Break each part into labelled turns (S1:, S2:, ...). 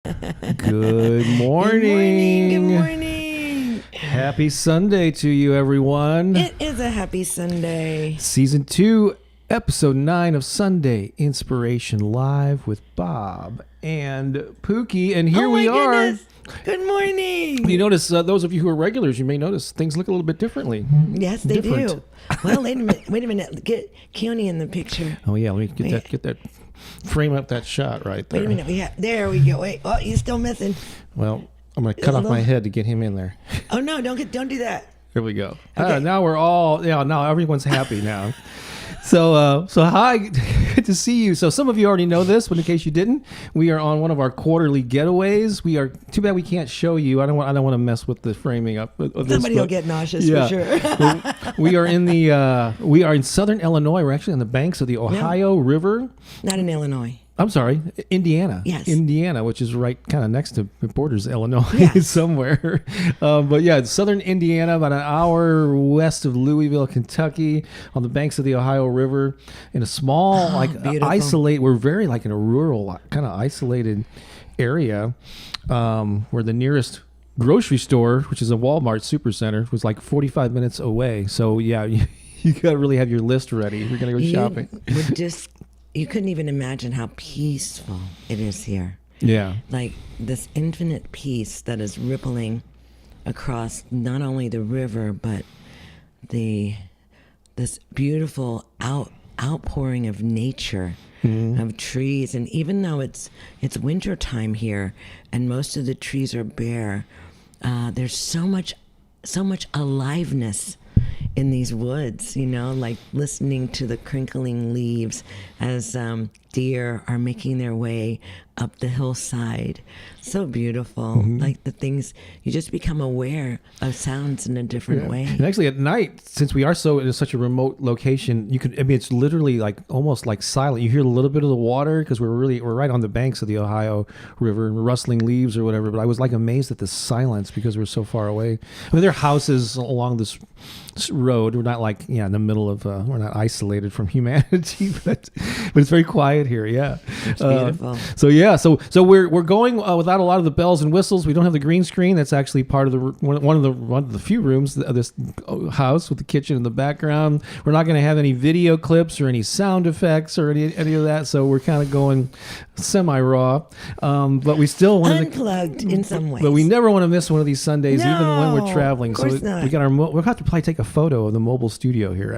S1: Good morning.
S2: Good morning.
S1: Happy Sunday to you, everyone.
S2: It is a happy Sunday.
S1: Season 2, Episode 9 of Sunday Inspiration Live with Bob and Pooki. And here we are.
S2: Goodness. Good morning.
S1: You notice, those of you who are regulars, you may notice things look a little bit differently.
S2: Yes, they do. Well, wait a minute. Get Keone in the picture.
S1: Oh, yeah. Let me get that. Frame up that shot right there.
S2: Wait a minute. There we go. Wait. Oh, he's still missing.
S1: Well, I'm going to cut off my head to get him in there.
S2: Oh, no. Don't do that.
S1: Here we go.
S2: Okay.
S1: Now we're all, now everyone's happy now. So hi, good to see you. So some of you already know this, but in case you didn't, we are on one of our quarterly getaways. We are, too bad we can't show you. I don't want to mess with the framing up of this.
S2: Somebody will get nauseous for sure.
S1: we are in southern Illinois. We're actually on the banks of the Ohio River.
S2: Not in Illinois.
S1: I'm sorry, Indiana.
S2: Yes.
S1: Indiana, which is right kind of next to, it borders Illinois somewhere. But yeah, it's southern Indiana, about an hour west of Louisville, Kentucky, on the banks of the Ohio River, in a small, we're very like in a rural, kind of isolated area, where the nearest grocery store, which is a Walmart supercenter, was like 45 minutes away. So yeah, you got to really have your list ready if you're going to go shopping.
S2: You couldn't even imagine how peaceful it is here.
S1: Yeah.
S2: Like this infinite peace that is rippling across not only the river, but this beautiful outpouring of nature, of trees. And even though it's winter time here and most of the trees are bare, there's so much aliveness in these woods, like listening to the crinkling leaves as deer are making their way up the hillside. So beautiful. Like the things, you just become aware of sounds in a different way.
S1: And actually at night, since we are in such a remote location, it's literally like almost like silent. You hear a little bit of the water because we're right on the banks of the Ohio River, rustling leaves or whatever. But I was like amazed at the silence because we're so far away. I mean, there are houses along this road. We're not like in the middle of we're not isolated from humanity, but it's very quiet here. Yeah,
S2: it's beautiful.
S1: So we're going without a lot of the bells and whistles. We don't have the green screen. That's actually part of the one of the few rooms of this house with the kitchen in the background. We're not going to have any video clips or any sound effects or any of that. So we're kind of going semi raw, but we still want
S2: unplugged in some ways.
S1: But we never want to miss one of these Sundays, even when we're traveling.
S2: Of course not.
S1: We got we'll have to probably take a photo of the mobile studio here.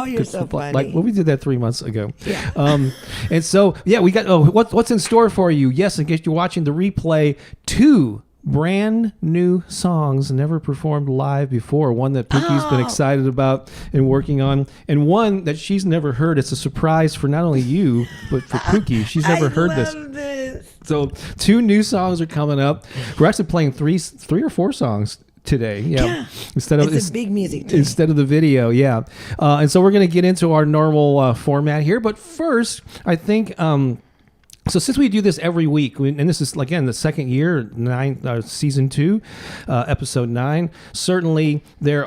S2: You're so funny.
S1: We did that 3 months ago.
S2: Yeah.
S1: And so we got what's in store for you. Yes, in case you're watching the replay, 2 brand new songs never performed live before. One that Pooki's been excited about and working on, and one that she's never heard. It's a surprise for not only you but for Pooki. She's never heard this. So 2 new songs are coming up. We're actually playing 3 or 4 songs today. Yeah. It's
S2: a big music today.
S1: Instead of the video. Yeah. And so we're going to get into our normal format here. But first, I think so since we do this every week, and this is, again, the second year, season 2, episode 9, certainly there's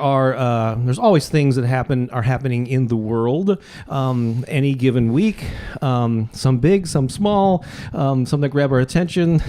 S1: always things that are happening in the world any given week, some big, some small, some that grab our attention,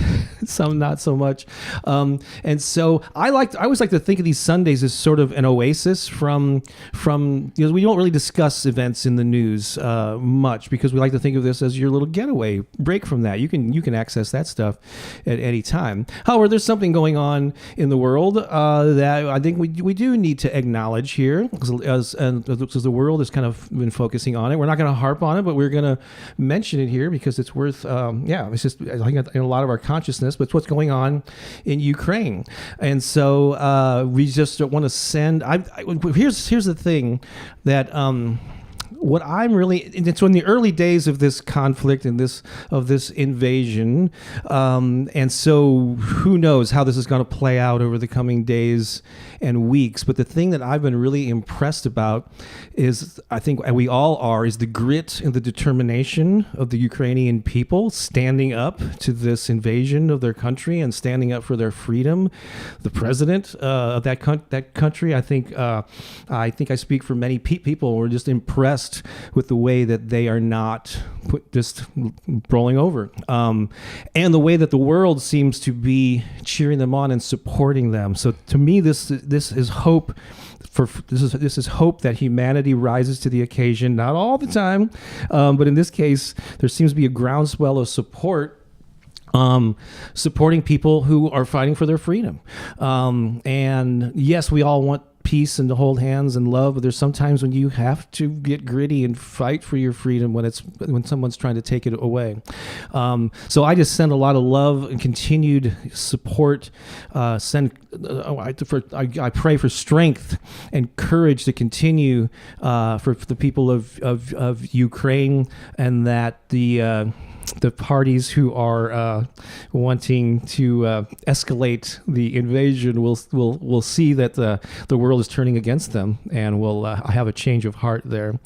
S1: some not so much. And so I always like to think of these Sundays as sort of an oasis from we don't really discuss events in the news much, because we like to think of this as your little getaway break from that. You can access that stuff at any time. However, there's something going on in the world that I think we do need to acknowledge here, because the world has kind of been focusing on it. We're not going to harp on it, but we're going to mention it here because it's worth it's just, I think, in a lot of our consciousness. But it's what's going on in Ukraine. And so we just want to send here's the thing that what I'm really, it's in the early days of this conflict and this invasion, and so who knows how this is going to play out over the coming days and weeks. But the thing that I've been really impressed about is, I think we all are, is the grit and the determination of the Ukrainian people standing up to this invasion of their country and standing up for their freedom. The president of that country, I think I speak for many people. We're just impressed impressed with the way that they are not just rolling over, and the way that the world seems to be cheering them on and supporting them. So to me, this is hope. This is hope that humanity rises to the occasion. Not all the time, but in this case, there seems to be a groundswell of support, supporting people who are fighting for their freedom. And yes, we all want peace and to hold hands and love, but there's sometimes when you have to get gritty and fight for your freedom when someone's trying to take it away. So I just send a lot of love and continued support. I pray for strength and courage to continue for the people of Ukraine, and that the parties who are wanting to escalate the invasion will see that the world is turning against them, and will have a change of heart there.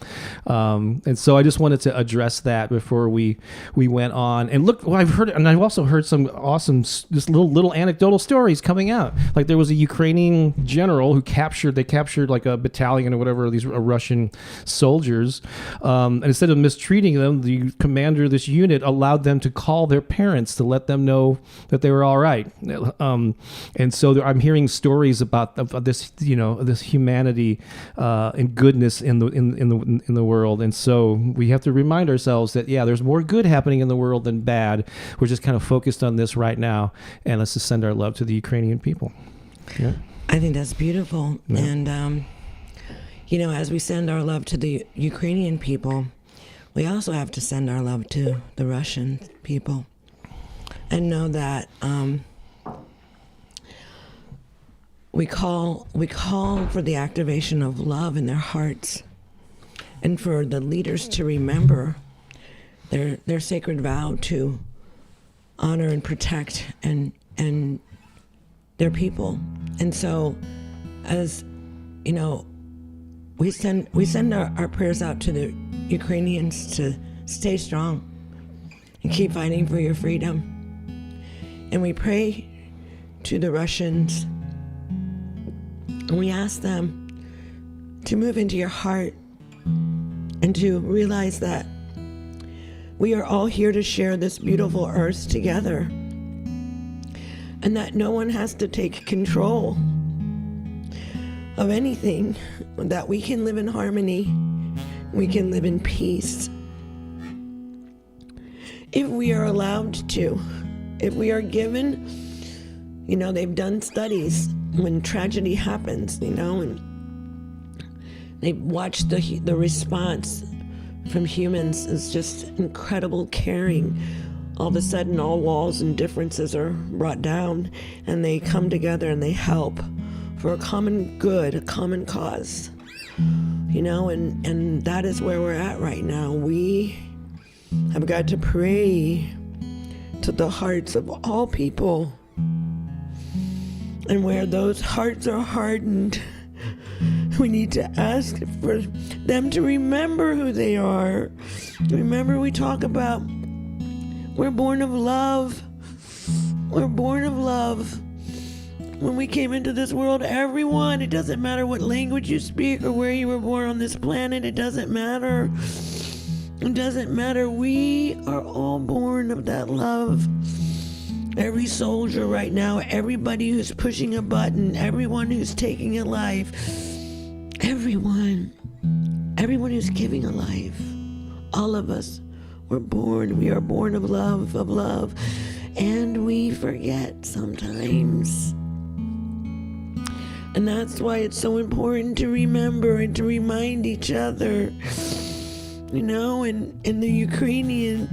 S1: And so I just wanted to address that before we went on. And look, I've also heard some awesome, just little anecdotal stories coming out. Like there was a Ukrainian general who captured like a battalion or whatever of these Russian soldiers, and instead of mistreating them, the commander of this unit allowed them to call their parents to let them know that they were all right. And so I'm hearing stories about this, this humanity and goodness in the world. And so we have to remind ourselves that there's more good happening in the world than bad. We're just kind of focused on this right now, and let's just send our love to the Ukrainian people. Yeah,
S2: I think that's beautiful.
S1: Yeah.
S2: And as we send our love to the Ukrainian people, we also have to send our love to the Russian people, and know that we call for the activation of love in their hearts, and for the leaders to remember their sacred vow to honor and protect and their people. And so, as we send our prayers out to the Ukrainians to stay strong and keep fighting for your freedom. And we pray to the Russians, and we ask them to move into your heart and to realize that we are all here to share this beautiful earth together, and that no one has to take control of anything, that we can live in harmony, we can live in peace, if we are allowed to, if we are given. They've done studies when tragedy happens, and they've watched the response from humans is just incredible caring. All of a sudden, all walls and differences are brought down, and they come together and they help for a common good, a common cause, and that is where we're at right now. We have got to pray to the hearts of all people, and where those hearts are hardened, we need to ask for them to remember who they are. Remember, we talk about we're born of love. We're born of love. When we came into this world, everyone, it doesn't matter what language you speak or where you were born on this planet, it doesn't matter. It doesn't matter. We are all born of that love. Every soldier right now, everybody who's pushing a button, everyone who's taking a life, everyone who's giving a life, all of us, we are born of love, and we forget sometimes. And that's why it's so important to remember and to remind each other. And the Ukrainian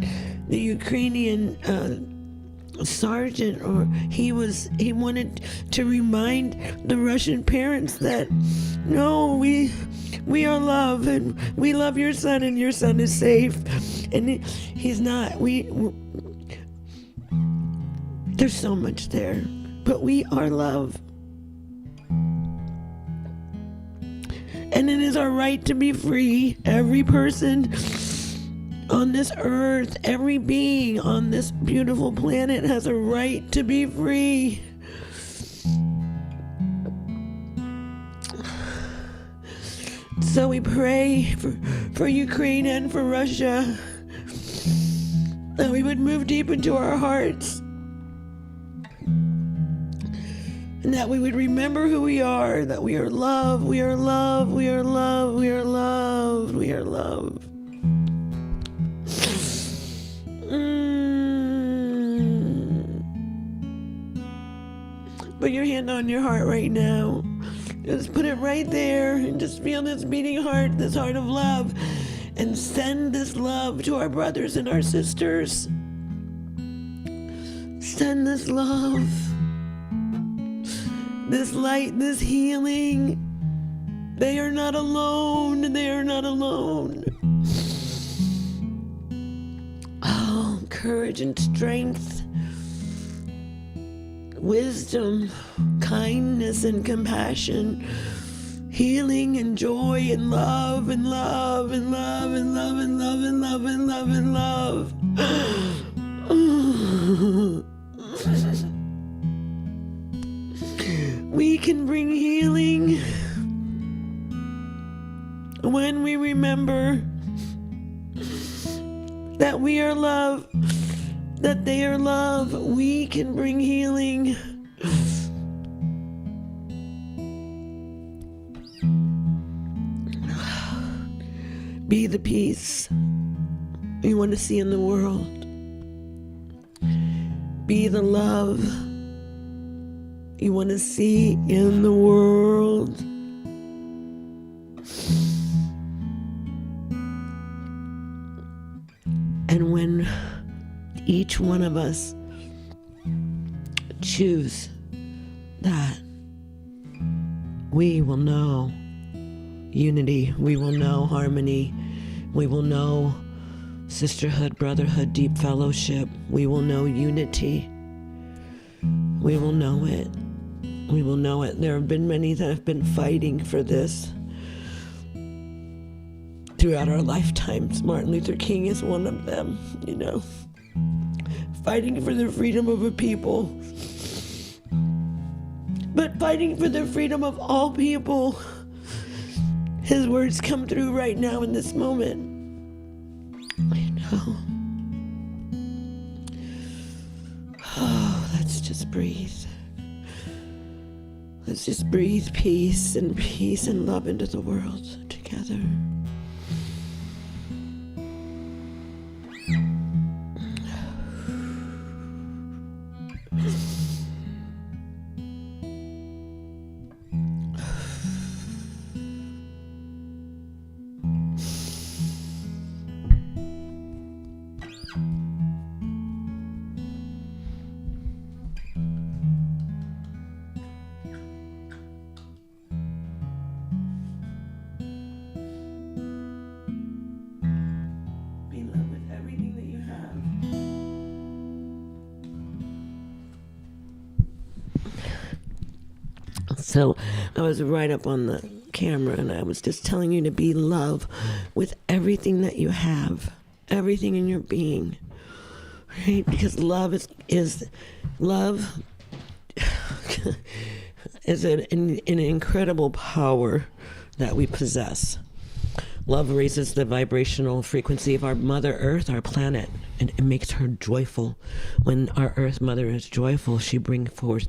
S2: sergeant, or he wanted to remind the Russian parents that no, we are love, and we love your son, and your son is safe. And he's not. There's so much there, but we are love. And it is our right to be free. Every person on this earth, every being on this beautiful planet has a right to be free. So we pray for Ukraine and for Russia, that we would move deep into our hearts, and that we would remember who we are, that we are loved, we are loved, we are loved, we are loved, we are loved. Put your hand on your heart right now. Just put it right there and just feel this beating heart, this heart of love, and send this love to our brothers and our sisters. Send this love, this light, this healing. They are not alone. They are not alone. Oh, courage and strength, wisdom, kindness and compassion, healing and joy and love and love and love and love and love and love and love and love. We can bring healing when we remember that we are love, that they are love. We can bring healing. Be the peace you want to see in the world. Be the love you want to see in the world. And when each one of us choose that, we will know unity, we will know harmony, we will know sisterhood, brotherhood, deep fellowship, we will know unity. We will know it. We will know it. There have been many that have been fighting for this throughout our lifetimes. Martin Luther King is one of them, fighting for the freedom of a people, but fighting for the freedom of all people. His words come through right now in this moment. Oh, let's just breathe. Let's just breathe peace and love into the world together. So I was right up on the camera and I was just telling you to be love with everything that you have, everything in your being, right? Because love is love is an incredible power that we possess. Love raises the vibrational frequency of our Mother Earth, our planet, and it makes her joyful. When our Earth Mother is joyful, she brings forth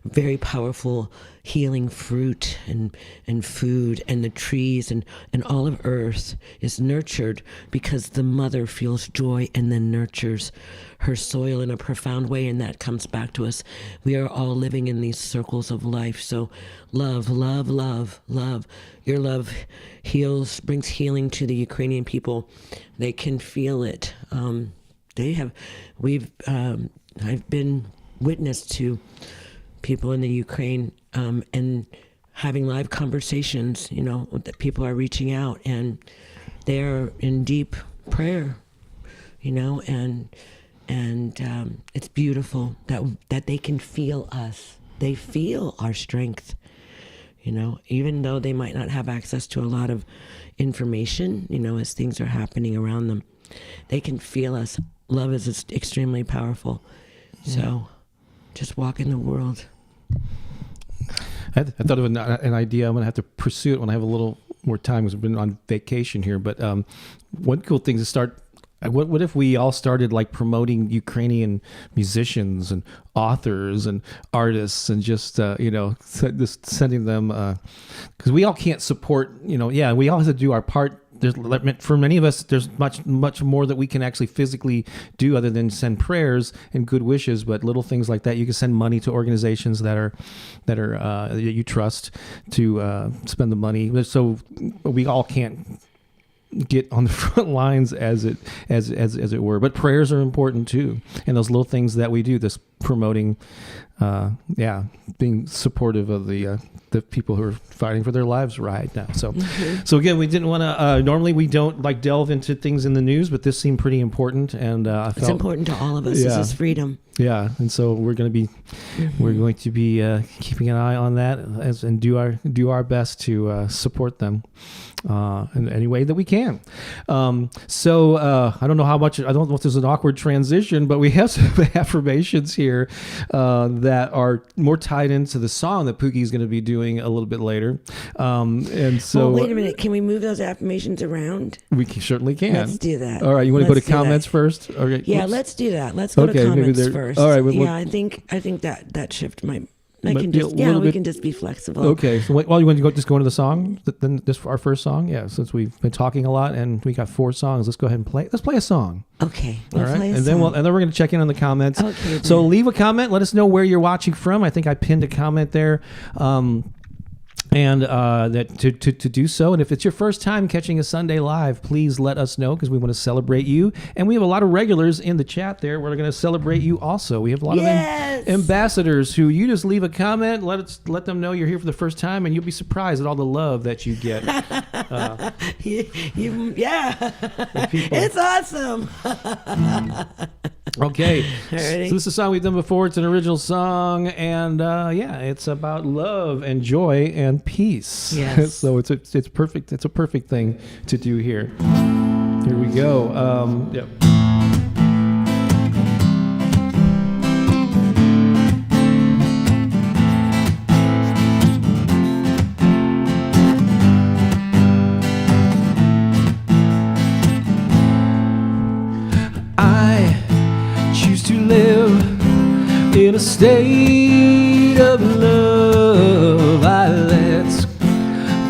S2: very powerful healing fruit and food, and the trees and all of Earth is nurtured because the mother feels joy and then nurtures her soil in a profound way, and that comes back to us. We are all living in these circles of life. So love, love, love, love. Your love heals, brings healing to the Ukrainian people. They can feel it. I've been witness to people in the Ukraine and having live conversations, that people are reaching out and they're in deep prayer, and it's beautiful that they can feel us. They feel our strength, even though they might not have access to a lot of information, as things are happening around them. They can feel us. Love is extremely powerful. So just walk in the world.
S1: I thought of an idea. I'm going to have to pursue it when I have a little more time because we've been on vacation here. But one cool thing to start. What if we all started like promoting Ukrainian musicians and authors and artists and just just sending them because we all can't support we all have to do our part. There's for many of us there's much more that we can actually physically do other than send prayers and good wishes, but little things like that. You can send money to organizations that you trust to spend the money. So we all can't get on the front lines as it were, but prayers are important too, and those little things that we do, this promoting being supportive of the people who are fighting for their lives right now. So so again, we didn't want to normally we don't like delve into things in the news, but this seemed pretty important, and I felt
S2: it's important to all of us. This is freedom.
S1: Yeah, and so we're going to be keeping an eye on that and do our best to support them in any way that we can. So I don't know how much, I don't know if there's an awkward transition, but we have some affirmations here that are more tied into the song that Pooki is going to be doing a little bit later. And so
S2: wait a minute, can we move those affirmations around?
S1: We certainly can.
S2: Let's do that.
S1: All right, you want to go to comments first?
S2: Okay. Yeah, let's do that. Let's go to comments first.
S1: All right.
S2: I think that shift might. We can just be flexible.
S1: Okay. So you want to just go into the song? Then this our first song? Yeah. Since we've been talking a lot and we got 4 songs, let's go ahead and play. Let's play a song.
S2: Okay.
S1: All right. Then we're going to check in on the comments.
S2: Okay.
S1: So leave a comment. Let us know where you're watching from. I think I pinned a comment there. And that to do so. And if it's your first time catching a Sunday live, please let us know because we want to celebrate you. And we have a lot of regulars in the chat there. We're going to celebrate you also. We have a lot of ambassadors who you just leave a comment, let them know you're here for the first time, and you'll be surprised at all the love that you get.
S2: It's awesome.
S1: Okay, so this is a song we've done before. It's an original song, and it's about love and joy and peace.
S2: Yes.
S1: So it's perfect. It's a perfect thing to do here. Here we go. Yep. In a state of love, I let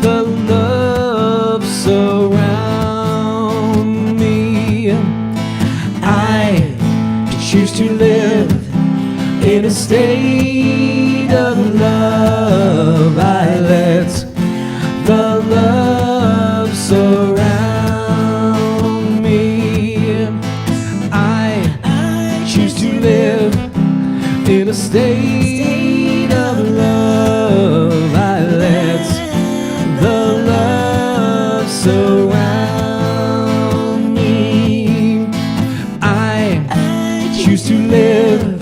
S1: the love surround me. I choose to live in a state of love. I let the love surround me. I choose to live in a state of love. I let the love surround me. I choose to live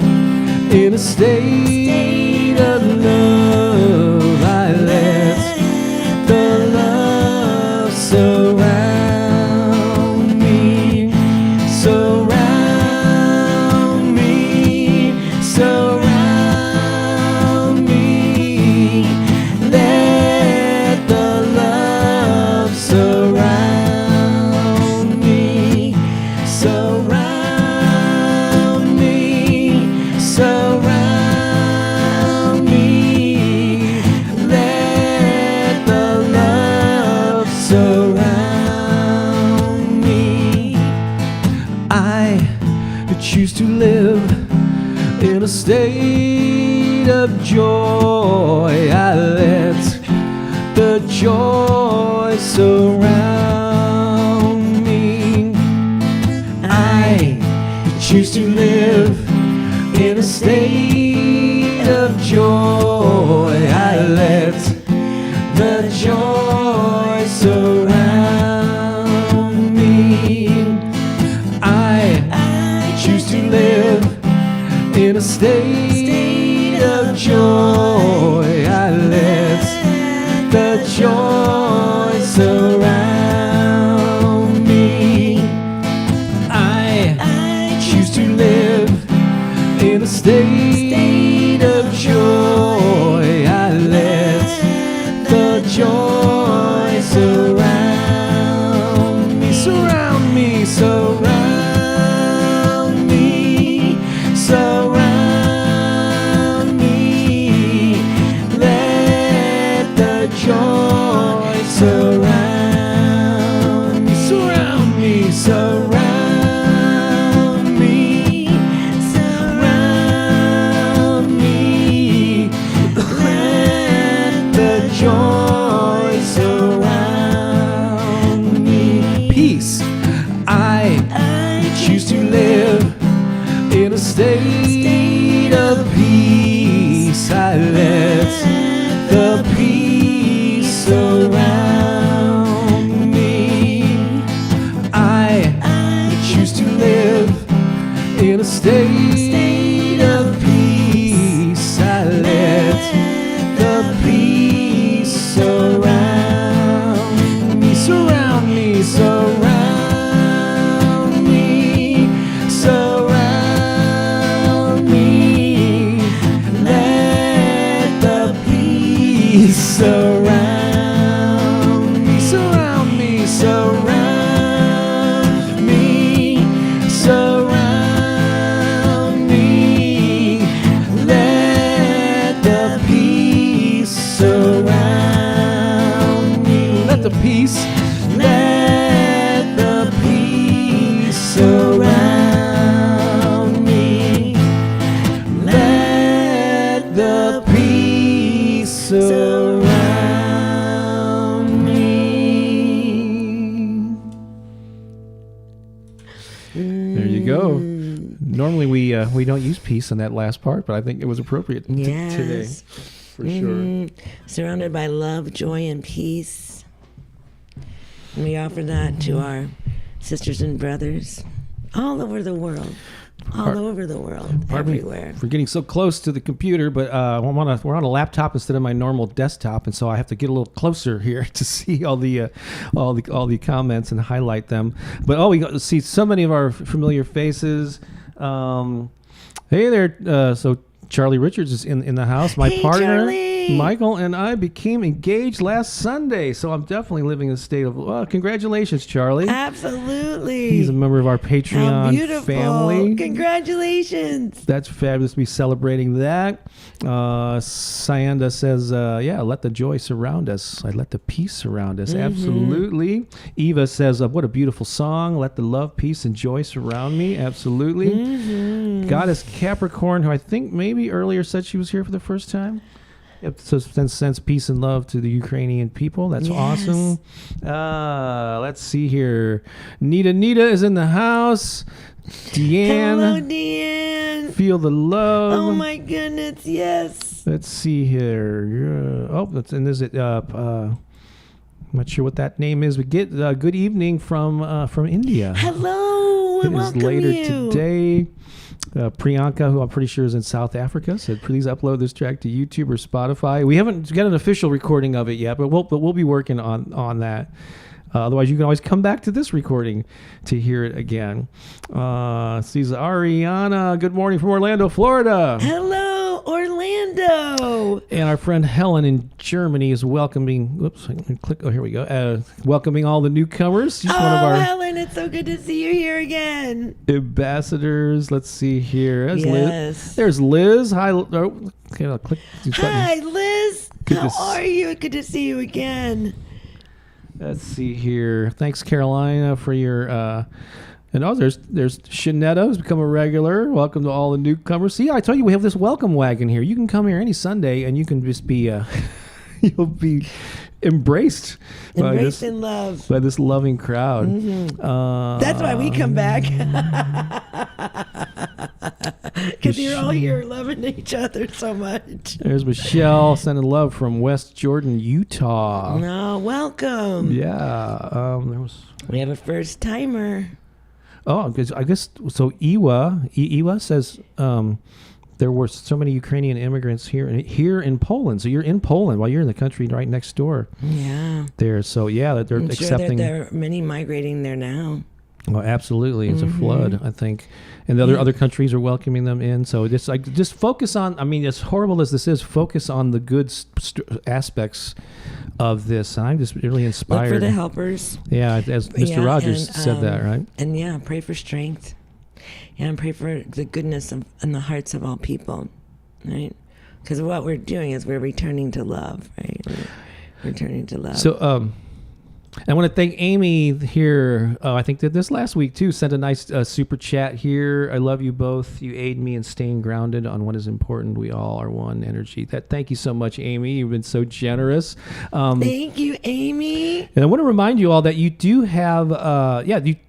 S1: in a state of love. I let the love surround me. Surround me. Surround me. Let the love surround me. Surround me. Surround me. Let the love surround me. I choose to live in a state of joy. I let the joy surround me. I choose to live in a state of joy. I let the joy surround me. I choose to live in a state of joy. I let the joy surround me. I choose to live in a state of joy. I let the joy the peace around me. There you go. Normally we don't use peace in that last part, but I think it was appropriate today, for sure.
S2: Surrounded by love, joy, and peace. And we offer that to our sisters and brothers all over the world. Everywhere.
S1: We're getting so close to the computer, but we're on a laptop instead of my normal desktop, and so I have to get a little closer here to see all the comments and highlight them. But we got to see so many of our familiar faces. Hey there, so Charlie Richards is in the house. My partner,
S2: Charlie.
S1: Michael, and I became engaged last Sunday, so I'm definitely living in a state of, congratulations, Charlie.
S2: Absolutely.
S1: He's a member of our Patreon family.
S2: Congratulations.
S1: That's fabulous to be celebrating that. Sayanda says, let the joy surround us. I let the peace surround us. Absolutely. Eva says, what a beautiful song. Let the love, peace, and joy surround me. Absolutely. Goddess Capricorn, who I think maybe earlier said she was here for the first time. Yep, so sends peace and love to the Ukrainian people. That's awesome. Let's see here. Nita is in the house. Deanne.
S2: Hello, Deanne.
S1: Feel the love.
S2: Oh my goodness, yes.
S1: Let's see here. Is it? I'm not sure what that name is. We get good evening from India.
S2: Hello, and welcome
S1: is later
S2: you.
S1: Today. Priyanka, who I'm pretty sure is in South Africa, said, "Please upload this track to YouTube or Spotify." We haven't got an official recording of it yet, but we'll be working on that. Otherwise, you can always come back to this recording to hear it again. Sees Ariana. Good morning from Orlando, Florida.
S2: Hello, Orlando.
S1: And our friend Helen in Germany is welcoming. Whoops! I can click. Oh, here we go. Welcoming all the newcomers. She's one of our
S2: Helen, it's so good to see you here again.
S1: ambassadors. Let's see here. There's
S2: Yes.
S1: Liz. There's Liz. Hi. Okay, I'll click these buttons.
S2: Hi, Liz.
S1: Good
S2: How
S1: to
S2: are you? Good to see you again.
S1: Let's see here. Thanks, Carolina, for your. And there's Shanetta, who's become a regular. Welcome to all the newcomers. See, I told you we have this welcome wagon here. You can come here any Sunday, and you can just be, you'll be embraced
S2: in love.
S1: by this loving crowd.
S2: That's why we come back. Because you're all here loving each other so much.
S1: There's Michelle sending love from West Jordan, Utah.
S2: No, welcome.
S1: Yeah.
S2: We have a first timer.
S1: Oh, because I guess so. Iwa says there were so many Ukrainian immigrants here in Poland. So you're in Poland while you're in the country right next door.
S2: Yeah.
S1: There. So yeah, they're accepting.
S2: Sure there are many migrating there now.
S1: Well, absolutely, it's a flood, I think, and the other countries are welcoming them in. So just focus on. I mean, as horrible as this is, focus on the good aspects of this. I'm just really inspired.
S2: Look for the helpers.
S1: Yeah, as Mr. Rogers said that, right?
S2: And pray for strength. Yeah, and pray for the goodness in the hearts of all people, right? Because what we're doing is we're returning to love, right? We're returning to love.
S1: So, I want to thank Amy here. I think did this last week too. Sent a nice super chat here. I love you both. You aid me in staying grounded on what is important. We all are one energy. Thank you so much, Amy. You've been so generous.
S2: Thank you, Amy.
S1: And I want to remind you all that you do have,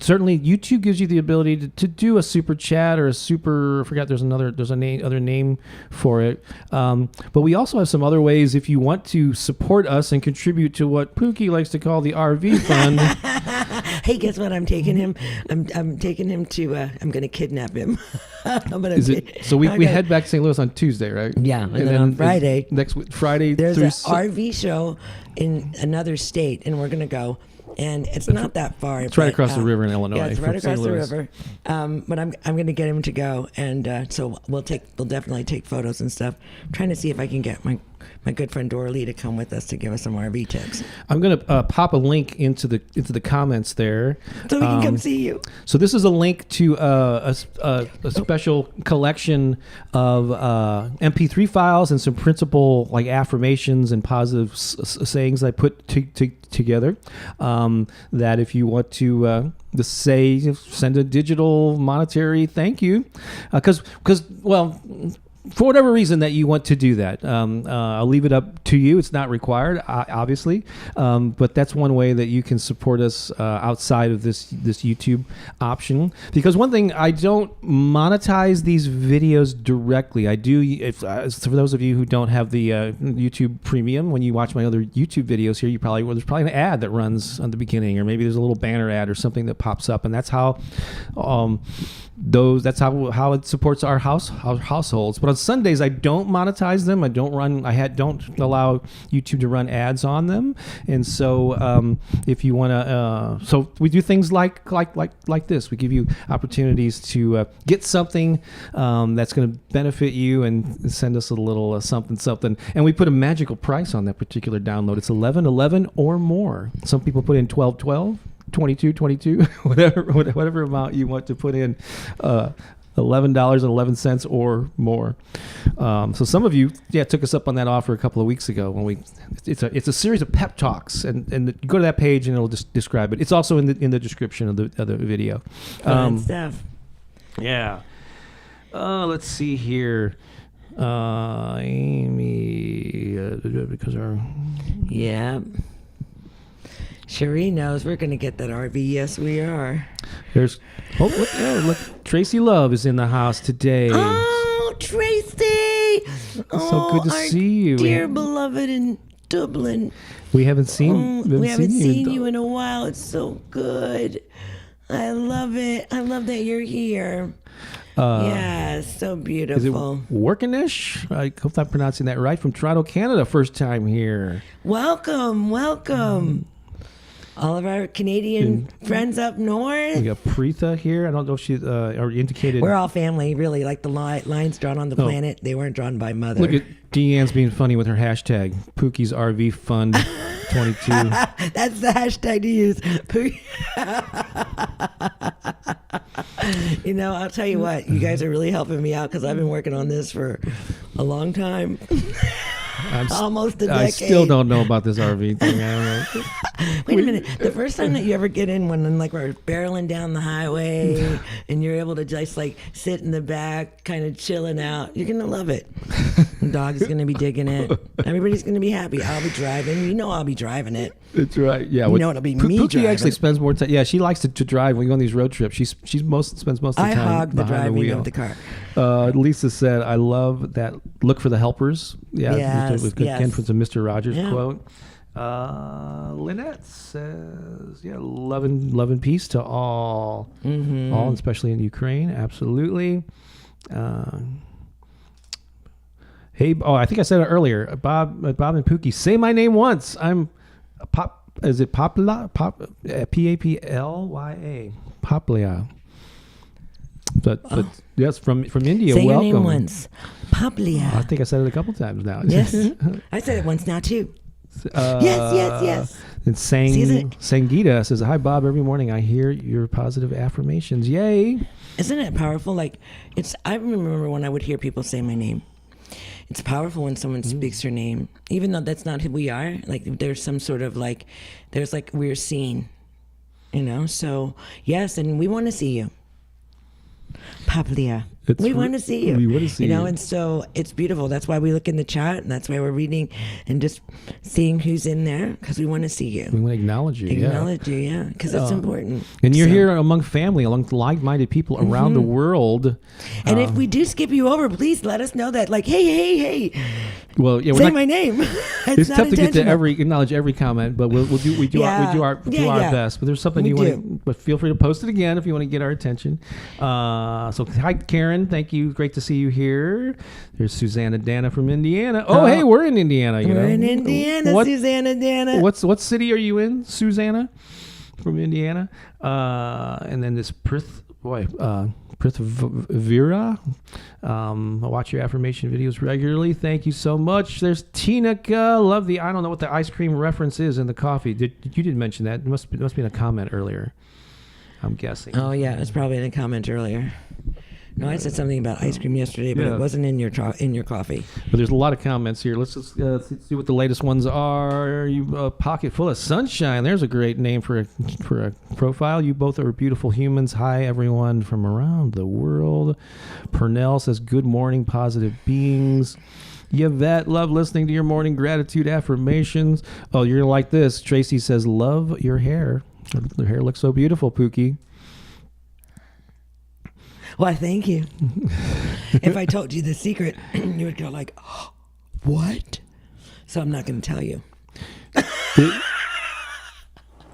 S1: certainly YouTube gives you the ability to do a super chat or a super. I forgot there's other name for it. But we also have some other ways if you want to support us and contribute to what Pooki likes to call the RV fund.
S2: Hey, guess what? I'm taking him. I'm taking him to. I'm going to kidnap him.
S1: So we head back to St. Louis on Tuesday, right?
S2: Yeah, and then on Friday.
S1: Next week, Friday.
S2: There's an RV show in another state, and we're going to go. And it's not that far.
S1: It's right across the river in Illinois.
S2: Yeah, it's right across the river. But I'm going to get him to go, and so we'll definitely take photos and stuff. I'm trying to see if I can get my good friend Dorlee to come with us to give us some RV tips.
S1: I'm going to pop a link into the comments there,
S2: so we can come see you.
S1: So this is a link to a special collection of MP3 files and some principal like affirmations and positive sayings I put together. That if you want to send a digital monetary thank you, because for whatever reason that you want to do that, I'll leave it up to you. It's not required, obviously, but that's one way that you can support us outside of this YouTube option. Because one thing, I don't monetize these videos directly. I do, for those of you who don't have the YouTube Premium, when you watch my other YouTube videos here, there's probably an ad that runs on the beginning, or maybe there's a little banner ad or something that pops up, and that's how how it supports our households. But on Sundays, I don't monetize them. I don't allow YouTube to run ads on them. And so if you want to, so we do things like this. We give you opportunities to get something that's going to benefit you and send us a little something. And we put a magical price on that particular download. It's $11.11 or more. Some people put in $12.12. $22, whatever amount you want to put in, $11.11 or more. So some of you, took us up on that offer a couple of weeks ago when it's a series of pep talks, and you go to that page and it'll just describe it. It's also in the description of the video.
S2: Fun stuff.
S1: Yeah. Let's see here. Amy, because our
S2: Cherie knows we're going to get that RV. Yes, we are.
S1: Look, Tracy Love is in the house today.
S2: Oh, Tracy!
S1: So good to see you.
S2: Dear beloved in Dublin.
S1: We haven't seen
S2: you in a while. It's so good. I love it. I love that you're here. So beautiful.
S1: Is it Workinish? I hope I'm pronouncing that right. From Toronto, Canada. First time here.
S2: Welcome. All of our Canadian friends up north.
S1: We got Preetha here. I don't know if she indicated.
S2: We're all family, really. Like the lines drawn on the planet, they weren't drawn by mother.
S1: Look at Deanne's being funny with her hashtag. Pookie's RV Fund 22.
S2: That's the hashtag to use. I'll tell you what. You guys are really helping me out because I've been working on this for a long time. Almost a decade.
S1: I still don't know about this RV thing. I don't know.
S2: Wait a minute. The first time that you ever get in when we're barreling down the highway and you're able to just sit in the back, kind of chilling out, you're going to love it. The dog is going to be digging it. Everybody's going to be happy. I'll be driving. I'll be driving it.
S1: That's right. Yeah.
S2: It'll be me
S1: Pooki
S2: driving.
S1: Actually spends more time. Yeah, she likes to drive when we go on these road trips. She spends most of the time.
S2: I hog the driving
S1: the
S2: of the car.
S1: Lisa said, "I love that. Look for the helpers." Yeah,
S2: yes,
S1: with Ken from the Mr. Rogers quote. Lynette says, love and peace to all, all, especially in Ukraine. Absolutely. Hey, I think I said it earlier. Bob and Pooki, say my name once. I'm Pop. Is it Papla? P-A-P-L-Y-A. Paplia. But yes, from India.
S2: Say
S1: welcome.
S2: Your name once. Paplia.
S1: I think I said it a couple times now.
S2: Yes, I said it once now too. Yes.
S1: And Sangita says, "Hi Bob. Every morning I hear your positive affirmations. Yay!"
S2: Isn't it powerful? I remember when I would hear people say my name. It's powerful when someone speaks your name, even though that's not who we are. There's some sort of we're seen, So yes, and we want to see you, Paplia. We want to see you.
S1: We want to see you.
S2: And so it's beautiful. That's why we look in the chat, and that's why we're reading and just seeing who's in there, because we want to see you.
S1: We want to acknowledge you.
S2: Because it's important.
S1: And you're here among family, among like-minded people around the world.
S2: And if we do skip you over, please let us know that. Hey.
S1: Well,
S2: say my name.
S1: It's tough to get to acknowledge every comment, but we do our best. But there's something you want. But feel free to post it again if you want to get our attention. So hi, Karen. Thank you. Great to see you here. There's Susanna Dana from Indiana. Oh, hey, we're in Indiana.
S2: We're in Indiana, Susanna Dana.
S1: What city are you in, Susanna? From Indiana. And then this Prithvira. I watch your affirmation videos regularly. Thank you so much. There's Tinica. Love I don't know what the ice cream reference is in the coffee. You didn't mention that. It must be in a comment earlier, I'm guessing.
S2: Oh, yeah. It's probably in a comment earlier. No, I said something about ice cream yesterday, but
S1: Yeah.
S2: it wasn't in your coffee.
S1: But there's a lot of comments here. Let's just see what the latest ones are. You pocket full of sunshine. There's a great name for a profile. You both are beautiful humans. Hi, everyone from around the world. Purnell says, good morning, positive beings. Yvette, love listening to your morning gratitude affirmations. Oh, you're going to like this. Tracy says, love your hair. Your hair looks so beautiful, Pooki.
S2: Why, thank you. If I told you the secret, you would go like, oh, what? So I'm not going to tell you.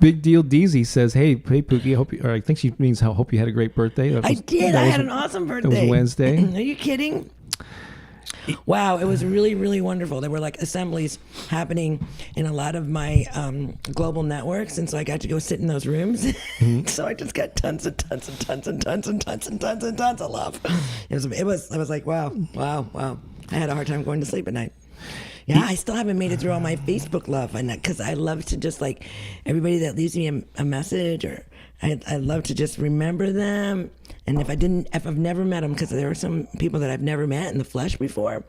S1: Big Deal Deezy says, hey Pooki, I think she means hope you had a great birthday.
S2: I did. I had an awesome birthday.
S1: It was Wednesday.
S2: Are you kidding? Wow, it was really, really wonderful. There were like assemblies happening in a lot of my global networks, and so I got to go sit in those rooms. Mm-hmm. So I just got tons of love. I was like, wow. I had a hard time going to sleep at night. Yeah, I still haven't made it through all my Facebook love, and because I love to just like everybody that leaves me a message, or I love to just remember them. And if I've never met them, because there are some people that I've never met in the flesh before,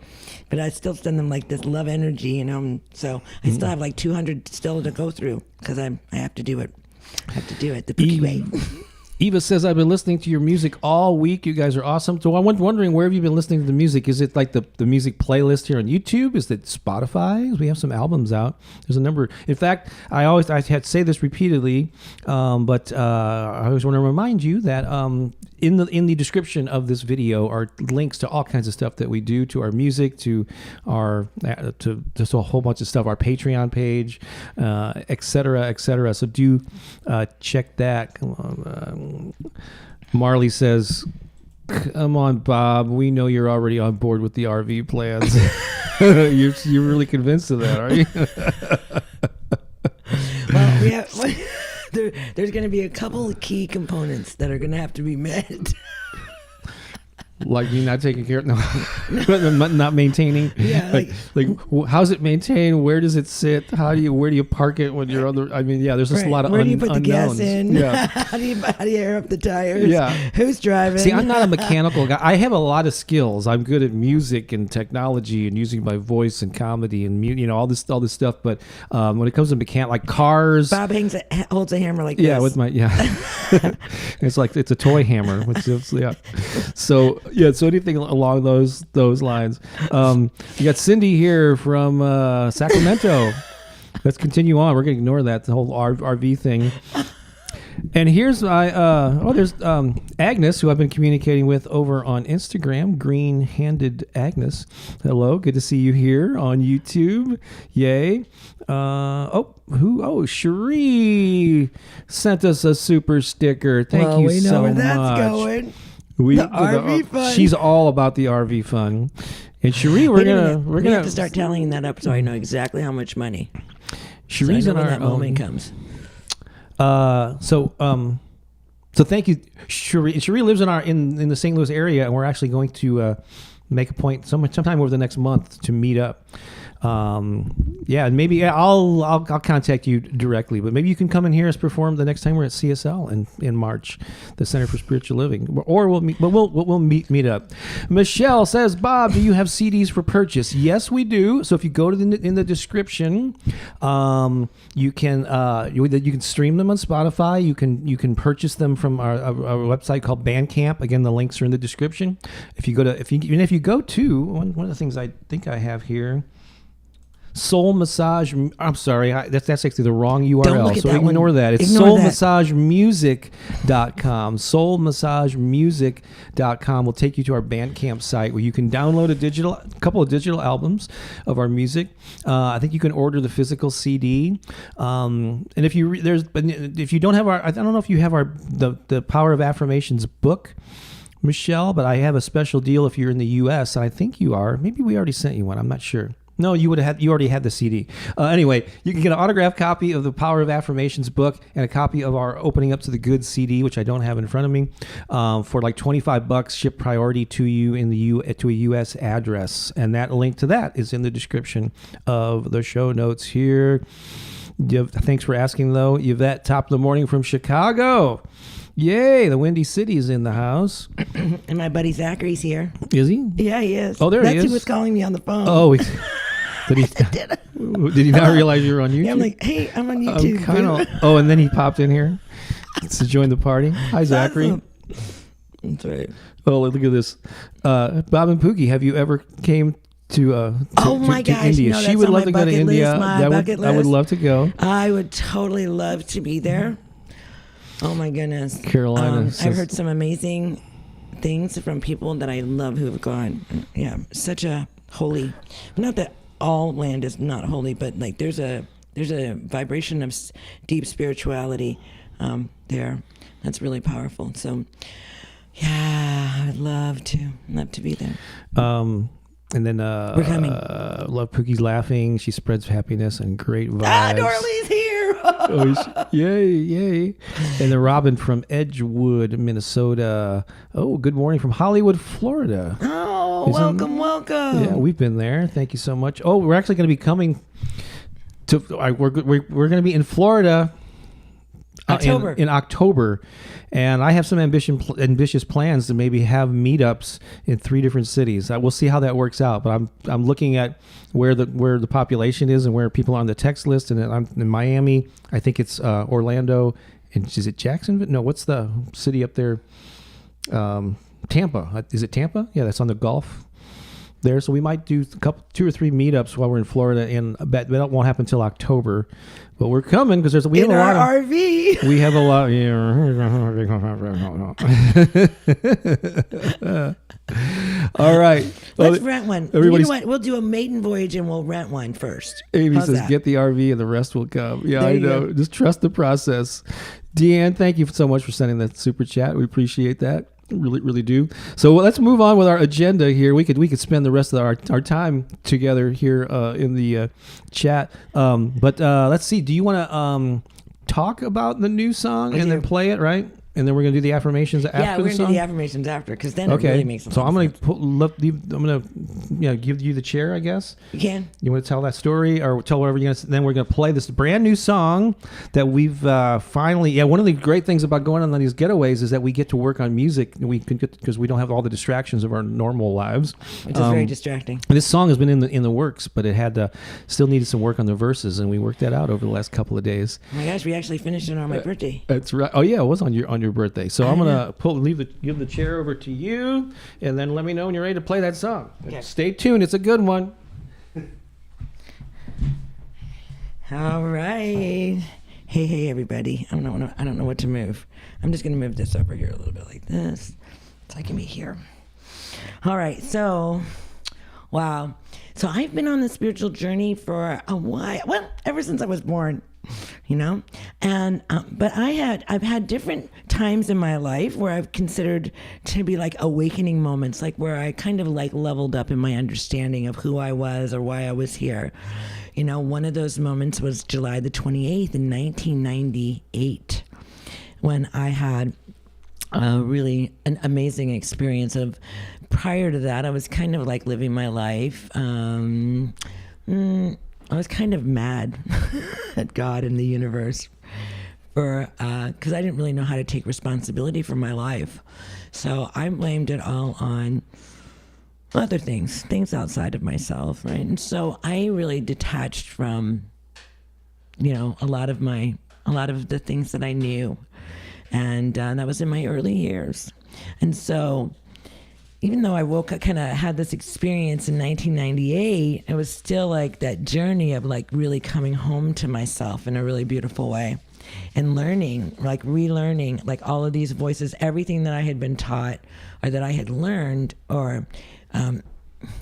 S2: but I still send them like this love energy, you know. So I still have like 200 still to go through because I have to do it. I have to do it the Pooki way.
S1: Eva says, I've been listening to your music all week. You guys are awesome. So I'm wondering, where have you been listening to the music? Is it like the music playlist here on YouTube? Is it Spotify? We have some albums out. There's a number. In fact, I had to say this repeatedly, but I always want to remind you that in the description of this video are links to all kinds of stuff that we do, to our music, to our to just a whole bunch of stuff, our Patreon page, et cetera, et cetera. So do check that. Come on. Marley says, come on, Bob. We know you're already on board with the RV plans. You're really convinced of that, are you?
S2: Well, we have, there's going to be a couple of key components that are going to have to be met.
S1: Like you not taking care of, not maintaining.
S2: Yeah,
S1: like how's it maintained? Where does it sit? Where do you park it when you're on the? I mean, yeah, there's just a lot of
S2: where do you put
S1: unknowns.
S2: The gas in?
S1: Yeah.
S2: how do you air up the tires?
S1: Yeah.
S2: Who's driving?
S1: See, I'm not a mechanical guy. I have a lot of skills. I'm good at music and technology and using my voice and comedy and all this stuff. But when it comes to like cars,
S2: Bob holds a hammer like this.
S1: Yeah, with my it's like it's a toy hammer. So anything along those lines. You got Cindy here from Sacramento. Let's continue on. We're going to ignore that, the whole RV thing. And here's there's Agnes, who I've been communicating with over on Instagram, Green-Handed Agnes. Hello, good to see you here on YouTube. Yay. Cherie sent us a super sticker. Thank you so much.
S2: We know where that's going.
S1: The
S2: RV fun.
S1: She's all about the RV fun. And Cherie, we're gonna
S2: have to start tallying that up so I know exactly how much money.
S1: Cherie's
S2: so
S1: in our
S2: that moment comes.
S1: So thank you, Cherie. Cherie lives in the St. Louis area, and we're actually going to make a point sometime over the next month to meet up. And maybe I'll contact you directly, but maybe you can come in here and perform the next time we're at CSL in March, the Center for Spiritual Living, or we'll meet up. Michelle says, Bob, do you have CDs for purchase? Yes, we do. So if you go to in the description, you can stream them on Spotify. You can purchase them from our website called Bandcamp. Again, the links are in the description. If you go to one of the things I think I have here. Soul Massage. I'm sorry, that's actually the wrong URL.
S2: Don't look at
S1: so
S2: that
S1: ignore
S2: one.
S1: that. It's soulmassagemusic.com. Soulmassagemusic.com will take you to our Bandcamp site where you can download a couple of digital albums of our music. I think you can order the physical CD. And if you don't have I don't know if you have the Power of Affirmations book, Michelle, but I have a special deal if you're in the U.S. I think you are. Maybe we already sent you one. I'm not sure. No, you already had the CD. Anyway, you can get an autographed copy of the Power of Affirmations book and a copy of our Opening Up to the Good CD, which I don't have in front of me, for like $25, shipped priority to you to a U.S. address. And that link to that is in the description of the show notes here. Thanks for asking, though. Yvette, top of the morning from Chicago. Yay, the Windy City is in the house.
S2: And my buddy Zachary's here.
S1: Is he?
S2: Yeah, he is.
S1: Oh, there he is.
S2: That's who was calling me on the phone.
S1: Oh, did he not realize you were on YouTube?
S2: Yeah, I'm like, hey, I'm on YouTube.
S1: Oh, and then he popped in here to join the party. Hi, Zachary.
S2: Awesome. That's right.
S1: Oh, look at this. Bob and Pooki, have you ever came to India?
S2: No,
S1: she would love to go to India. I would love to go.
S2: I would totally love to be there. Oh my goodness.
S1: Carolina.
S2: I've heard some amazing things from people that I love who have gone. Yeah, such a holy, not that all land is not holy, but like there's a vibration of deep spirituality there that's really powerful. So yeah, I would love to be there.
S1: And then
S2: we're coming.
S1: Love Pookie's laughing. She spreads happiness and great vibes.
S2: Dorley's here.
S1: Yay. And then Robin from Edgewood, Minnesota. Oh, good morning from Hollywood, Florida.
S2: Oh, welcome.
S1: Yeah, we've been there. Thank you so much. Oh, we're actually going to be coming to. We're going to be in Florida. In October, and I have some ambitious plans to maybe have meetups in 3 different cities. We'll see how that works out, but I'm looking at where the population is and where people are on the text list. And I'm in Miami. I think it's Orlando, and is it Jacksonville? No, what's the city up there? Tampa. Is it Tampa? Yeah, that's on the Gulf there. So we might do 2 or 3 meetups while we're in Florida, and that won't happen until October. But we're coming because we have a lot of
S2: RV.
S1: We have a lot. All right.
S2: Let's rent one. You know what? We'll do a maiden voyage and we'll rent one first.
S1: Amy says, "Get the RV and the rest will come." Yeah, I know. Go. Just trust the process. Deanne, thank you so much for sending that super chat. We appreciate that. Really, really do. So let's move on with our agenda here. We could spend the rest of our time together here in the chat. But let's see. Do you want to talk about the new song and then play it, right? And then we're gonna do the affirmations after the song.
S2: Yeah, we're gonna do the affirmations after because then it really makes sense.
S1: So I'm gonna give you the chair, I guess.
S2: You can.
S1: You want to tell that story or tell whatever you're gonna. Then we're gonna play this brand new song that we've finally. Yeah, one of the great things about going on these getaways is that we get to work on music. And we can get because we don't have all the distractions of our normal lives.
S2: Which is very distracting.
S1: This song has been in the works, but it had still needed some work on the verses, and we worked that out over the last couple of days.
S2: Oh my gosh, we actually finished it on my birthday.
S1: That's right. Oh yeah, it was on your birthday. So I'm gonna give the chair over to you, and then let me know when you're ready to play that song. Okay. Stay tuned. It's a good one.
S2: All right. Hey, everybody. I don't know what to move. I'm just gonna move this over here a little bit like this, so I can be here. All right. So, wow. So I've been on the spiritual journey for a while. Well, ever since I was born. And but I've had different times in my life where I've considered to be like awakening moments, like where I kind of like leveled up in my understanding of who I was or why I was here. One of those moments was July the 28th in 1998 when I had really an amazing experience of. Prior to that, I was kind of like living my life. I was kind of mad at God and the universe because I didn't really know how to take responsibility for my life. So I blamed it all on other things outside of myself, right? And so I really detached from, a lot of the things that I knew. And that was in my early years. And so even though I kind of had this experience in 1998, it was still like that journey of like really coming home to myself in a really beautiful way and learning, like relearning, like all of these voices, everything that I had been taught or that I had learned or,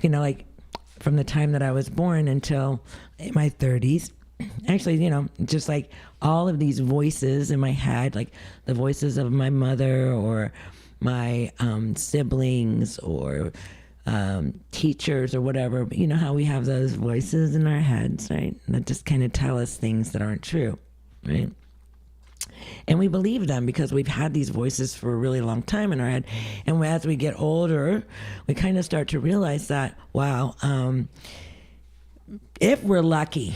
S2: like from the time that I was born until my 30s. Actually, just like all of these voices in my head, like the voices of my mother or my siblings or teachers or whatever, but you know how we have those voices in our heads, right? That just kind of tell us things that aren't true, right? And we believe them because we've had these voices for a really long time in our head. And as we get older, we kind of start to realize that, wow, if we're lucky,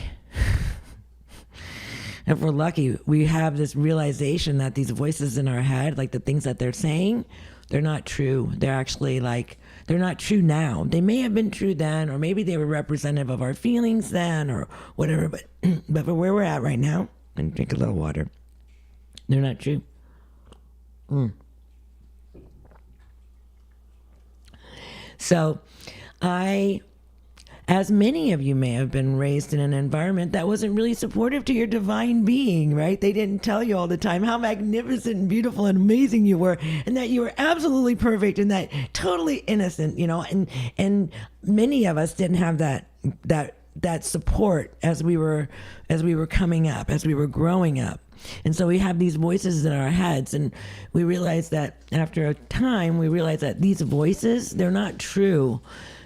S2: if we're lucky, we have this realization that these voices in our head, like the things that they're saying, they're not true. They're actually like, they're not true now. They may have been true then, or maybe they were representative of our feelings then, or whatever. But for where we're at right now, and drink a little water, they're not true. So as many of you may have been raised in an environment that wasn't really supportive to your divine being, right? They didn't tell you all the time how magnificent and beautiful and amazing you were, and that you were absolutely perfect and that totally innocent, and many of us didn't have that support as we were coming up, as we were growing up. And so we have these voices in our heads, and we realize that after a time, we realize that these voices, they're not true.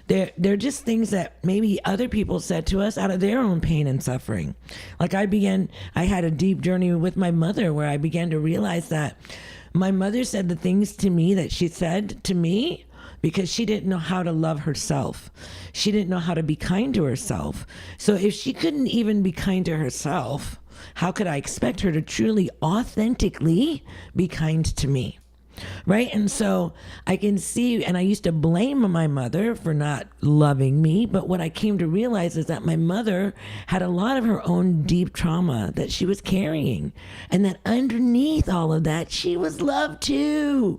S2: They're just things that maybe other people said to us out of their own pain and suffering. Like I had a deep journey with my mother where I began to realize that my mother said the things to me that she said to me because she didn't know how to love herself. She didn't know how to be kind to herself. So if she couldn't even be kind to herself, how could I expect her to truly, authentically be kind to me? Right? And so I can see, and I used to blame my mother for not loving me, but what I came to realize is that my mother had a lot of her own deep trauma that she was carrying, and that underneath all of that, she was loved too.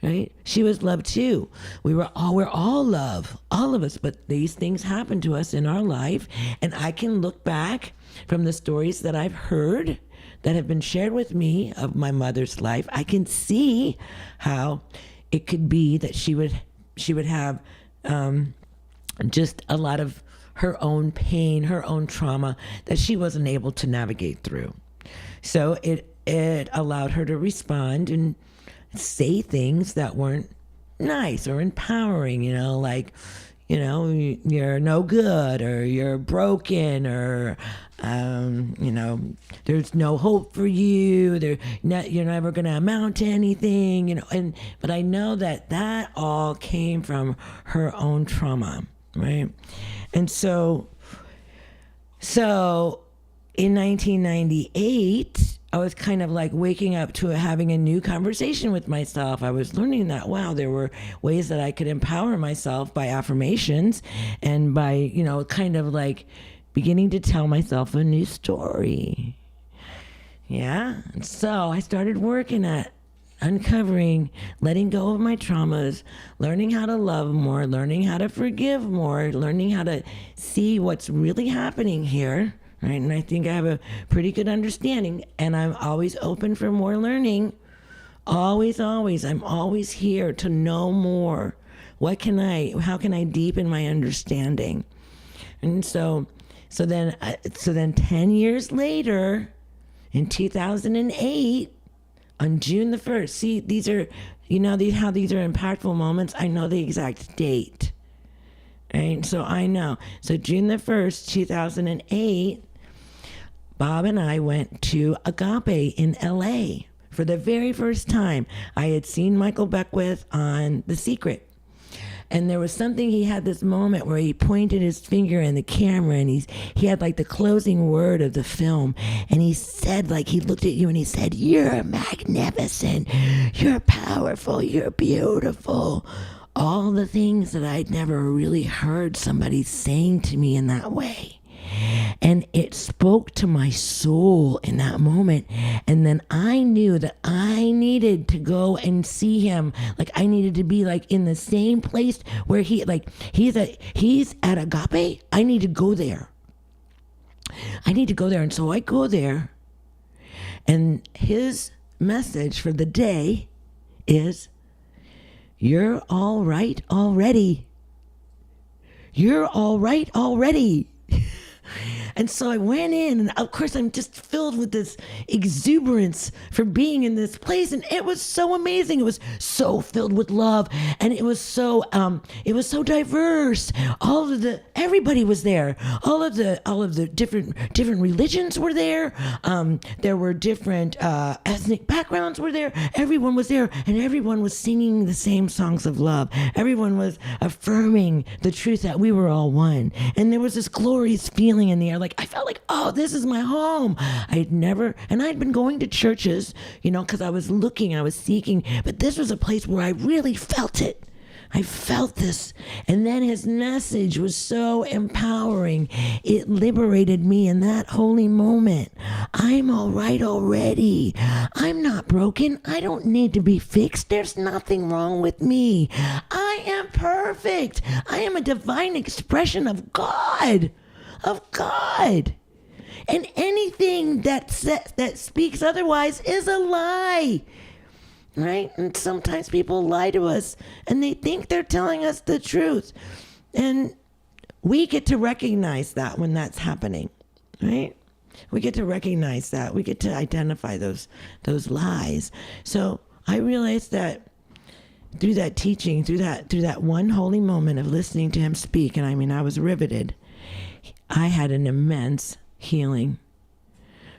S2: Right? She was loved too. We're all love, all of us, but these things happen to us in our life, and I can look back from the stories that I've heard that have been shared with me of my mother's life. I can see how it could be that she would have just a lot of her own pain, her own trauma that she wasn't able to navigate through. So it allowed her to respond and say things that weren't nice or empowering, like, you're no good, or you're broken, or, there's no hope for you. You're never going to amount to anything, but I know that all came from her own trauma, right? And so in 1998, I was kind of like waking up to having a new conversation with myself. I was learning that, wow, there were ways that I could empower myself by affirmations and by, kind of like beginning to tell myself a new story. Yeah. And so I started working at uncovering, letting go of my traumas, learning how to love more, learning how to forgive more, learning how to see what's really happening here. Right? And I think I have a pretty good understanding, and I'm always open for more learning. Always. I'm always here to know more. How can I deepen my understanding? And so then 10 years later, in 2008, on June the 1st, see, these are, how these are impactful moments. I know the exact date. Right? So I know. So June the 1st, 2008, Bob and I went to Agape in LA for the very first time. I had seen Michael Beckwith on The Secret. And there was something, he had this moment where he pointed his finger in the camera, and he had like the closing word of the film. And he said, like, he looked at you and he said, "You're magnificent. You're powerful. You're beautiful." All the things that I'd never really heard somebody saying to me in that way. And it spoke to my soul in that moment. And then I knew that I needed to go and see him. Like, I needed to be like in the same place where he's at Agape. I need to go there. And so I go there, and his message for the day is, "You're all right already. You're all right already." And so I went in, and of course I'm just filled with this exuberance for being in this place, and it was so amazing. It was so filled with love, and it was so diverse. Everybody was there. All of the different religions were there. There were different ethnic backgrounds were there. Everyone was there, and everyone was singing the same songs of love. Everyone was affirming the truth that we were all one, and there was this glorious feeling in the air. I felt like, oh, this is my home. I'd been going to churches, because I was looking, I was seeking, but this was a place where I really felt it. I felt this. And then his message was so empowering. It liberated me in that holy moment. I'm all right already. I'm not broken. I don't need to be fixed. There's nothing wrong with me. I am perfect. I am a divine expression of God. Of God. And anything that speaks otherwise is a lie. Right? And sometimes people lie to us and they think they're telling us the truth. And we get to recognize that when that's happening, right? We get to recognize that. We get to identify those lies. So I realized that through that teaching, through that one holy moment of listening to him speak, and I was riveted, I had an immense healing,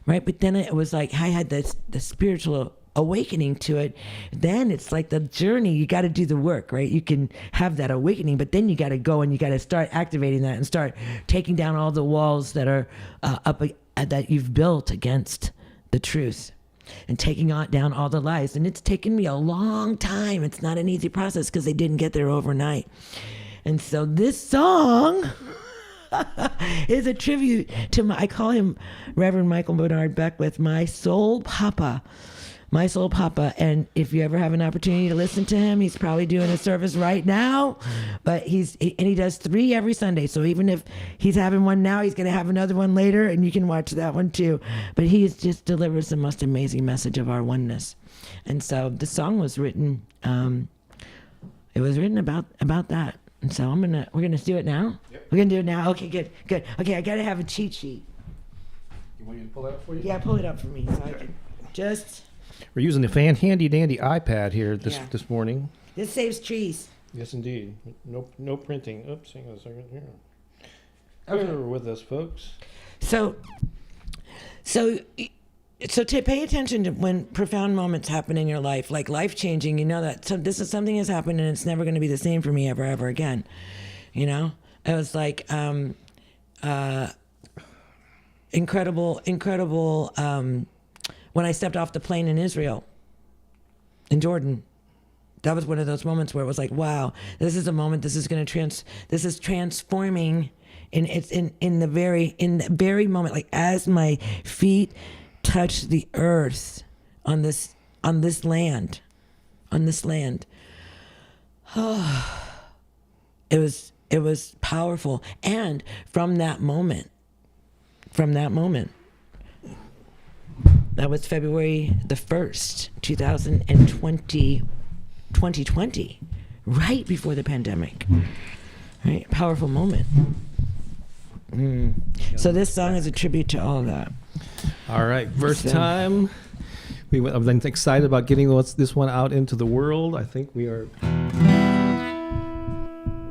S2: right? But then it was like I had the spiritual awakening to it. Then it's like the journey. You got to do the work, right? You can have that awakening, but then you got to go and you got to start activating that and start taking down all the walls that are that you've built against the truth, and taking down all the lies. And it's taken me a long time. It's not an easy process because they didn't get there overnight. And so this song is a tribute to I call him Reverend Michael Bernard Beckwith, my soul papa. My soul papa. And if you ever have an opportunity to listen to him, he's probably doing a service right now, but he does 3 every Sunday. So even if he's having one now, he's going to have another one later, and you can watch that one too. But he just delivers the most amazing message of our oneness. And so the song was written, it was written about that. And so we're going to do it now. Yep. We're going to do it now. Okay, good. Okay. I got to have a cheat sheet.
S1: You want me to pull that up for you?
S2: Yeah, pull it up for me so I can just.
S1: We're using the handy dandy iPad here this morning.
S2: This saves trees.
S1: Yes, indeed. No printing. Oops, hang on a second here.
S2: Okay.
S1: Bear with us, folks.
S2: So to pay attention to when profound moments happen in your life, like life changing, that this is something has happened and it's never going to be the same for me ever again. It was like incredible. When I stepped off the plane in Israel, in Jordan, that was one of those moments where it was like, wow, this is a moment. This is going to this is transforming, and it's in the very moment, like as my feet touched the earth on this land. Oh, it was powerful, and from that moment. That was February the 1st, 2020, right before the pandemic. Right? Powerful moment. So this song is a tribute to all of that.
S1: All right, first time. I've been excited about getting this one out into the world. I think we are. Let me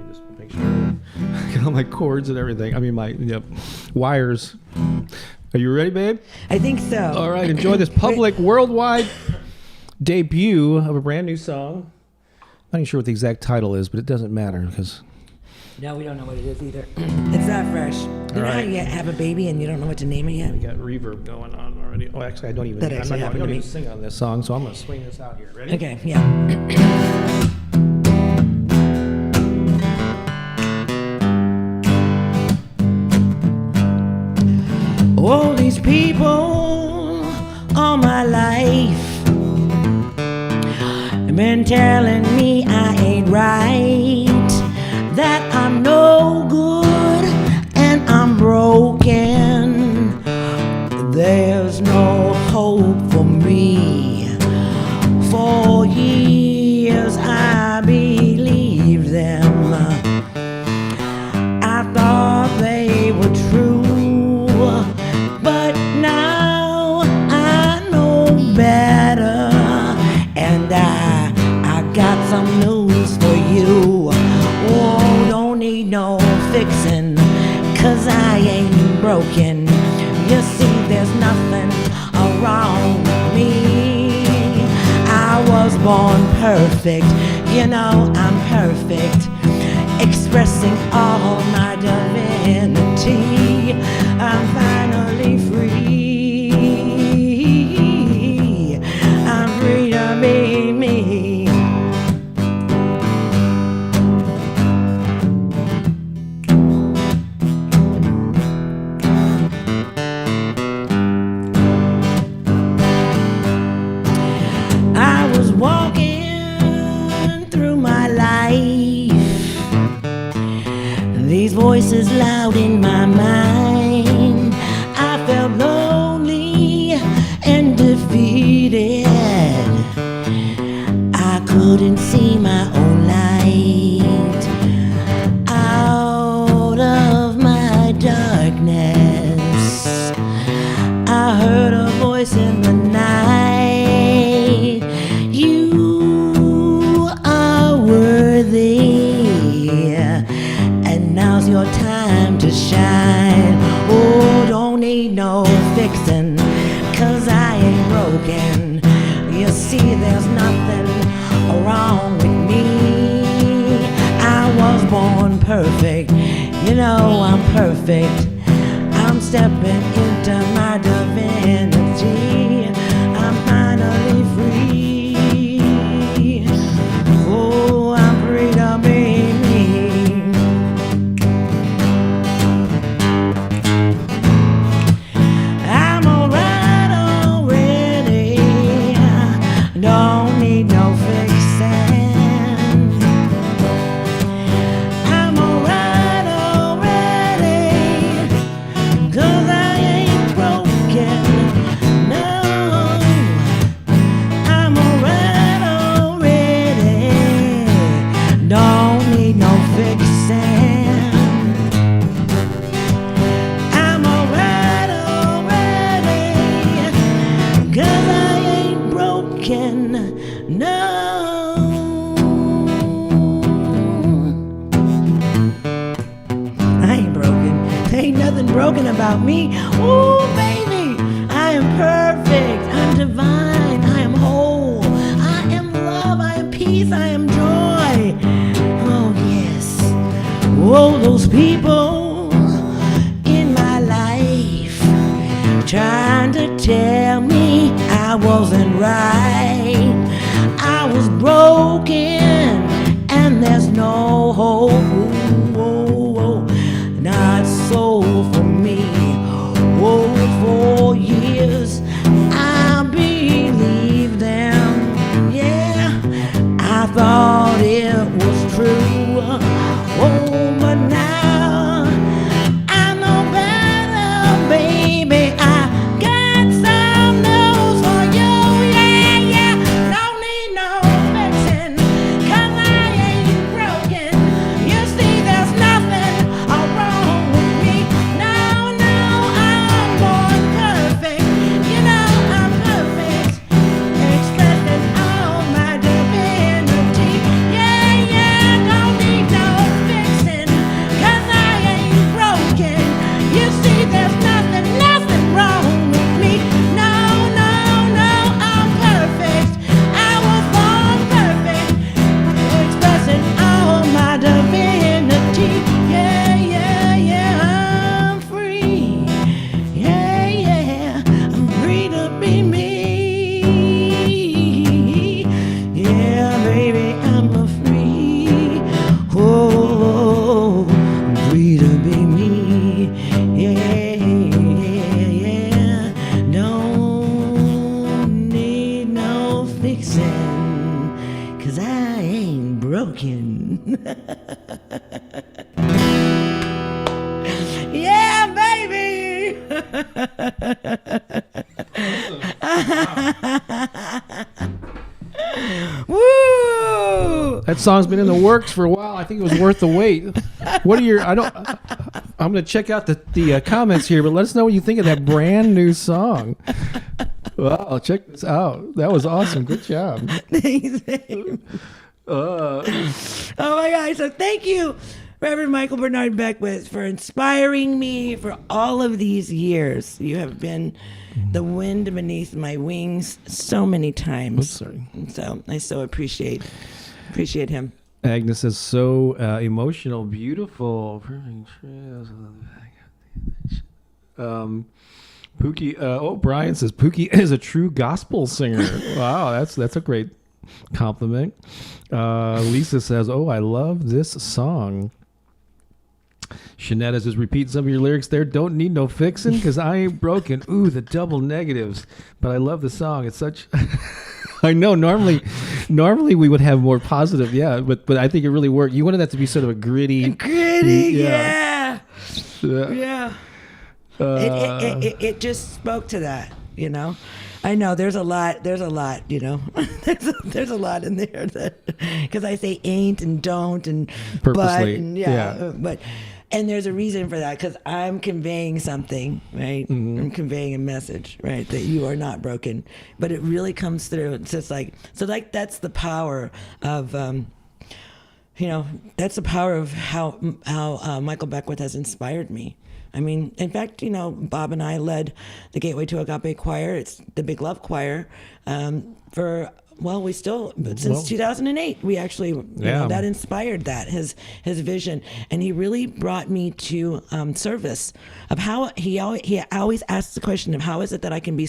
S1: just make sure I get all my cords and everything. My wires. Are you ready, babe?
S2: I think so.
S1: All right, enjoy this public worldwide debut of a brand new song. I'm not even sure what the exact title is, but it doesn't matter because.
S2: No, we don't know what it is either. It's that fresh. You know how you have a baby and you don't know what to name it yet?
S1: We got reverb going on already. Oh, actually, I don't even.
S2: That actually happened to me.
S1: Sing on this song, so I'm going to swing this out here. Ready?
S2: Okay. Yeah. All these people all my life have been telling me I ain't right, that I'm no good and I'm broken. There's no hope for me. For years I believed them. I thought they were true. But now I know better, and I got some news for you. Oh, don't need no fixing, 'cause I ain't broken. You see, there's nothing wrong with me. I was born perfect, I'm perfect, expressing all my divinity. I'm fixing, 'cause I ain't broken. You see, there's nothing wrong with me. I was born perfect, you know I'm perfect. I'm stepping into my divinity. I'm finally free. Oh, I'm free to be me. I'm alright already. Don't need no fixing. I'm alright already. 'Cause I ain't broken. No. I'm alright already. Don't need no fixing. I'm alright already. 'Cause I ain't broken. No. I ain't broken. There ain't nothing broken about me. Ooh, baby, I am perfect. I'm divine. I am whole. I am love. I am peace. I am joy. Oh, yes. Whoa, those people in my life trying to tell me I wasn't right. I was broken and there's no hope. Not so for me. Oh, for years I believed them. Yeah, I thought it was true. Oh, but now I know better, baby. I got some news for you. Yeah, yeah. Don't need no fixing, 'cause I ain't broken. You see, there's nothing wrong with me. No, no, I'm born perfect. You know I'm perfect. Expressing all my divinity. Yeah, yeah, don't need no fixing, 'cause I ain't broken. You see, there's nothing wrong with me. No, no, no, I'm perfect. I was born perfect. Expressing all my divinity. Yeah, yeah, yeah, I'm free. Yeah, yeah, I'm free to be me. Yeah, baby, I'm a free. Oh, I'm free to be me. Yeah, yeah, yeah. Don't need no fixing, 'cause I ain't broken. Yeah, baby. Woo!
S1: That song's been in the works for a while. I think it was worth the wait. What are your? I'm going to check out the comments here, but let us know what you think of that brand new song. Wow, check this out. That was awesome. Good job.
S2: Thanks, babe. Oh my God. So thank you, Reverend Michael Bernard Beckwith, for inspiring me for all of these years. You have been the wind beneath my wings so many times.
S1: Oops, sorry.
S2: So I so appreciate him.
S1: Agnes is so emotional, beautiful. Pooki. Brian says Pooki is a true gospel singer. Wow, that's a great compliment. Lisa says, "Oh, I love this song." Shanetta says, "Repeat some of your lyrics there. Don't need no fixing, 'cause I ain't broken." Ooh, the double negatives. But I love the song. It's such. I know. Normally we would have more positive. Yeah, but I think it really worked. You wanted that to be sort of a gritty.
S2: Yeah.
S1: Uh,
S2: It just spoke to that, you know. I know there's a lot, you know. there's a lot in there that, because I say ain't and don't and
S1: Purposely,
S2: but and
S1: yeah.
S2: but and there's a reason for that, because I'm conveying something, right?
S1: Mm-hmm.
S2: I'm conveying a message, right? That you are not broken, but it really comes through. It's just like that's the power of. You know, that's the power of how Michael Beckwith has inspired me, I mean, in fact, Bob and I led the Gateway to Agape Choir. It's the Big Love Choir since 2008, we actually, that inspired his vision. And he really brought me to service of how he always asks the question of how is it that I can be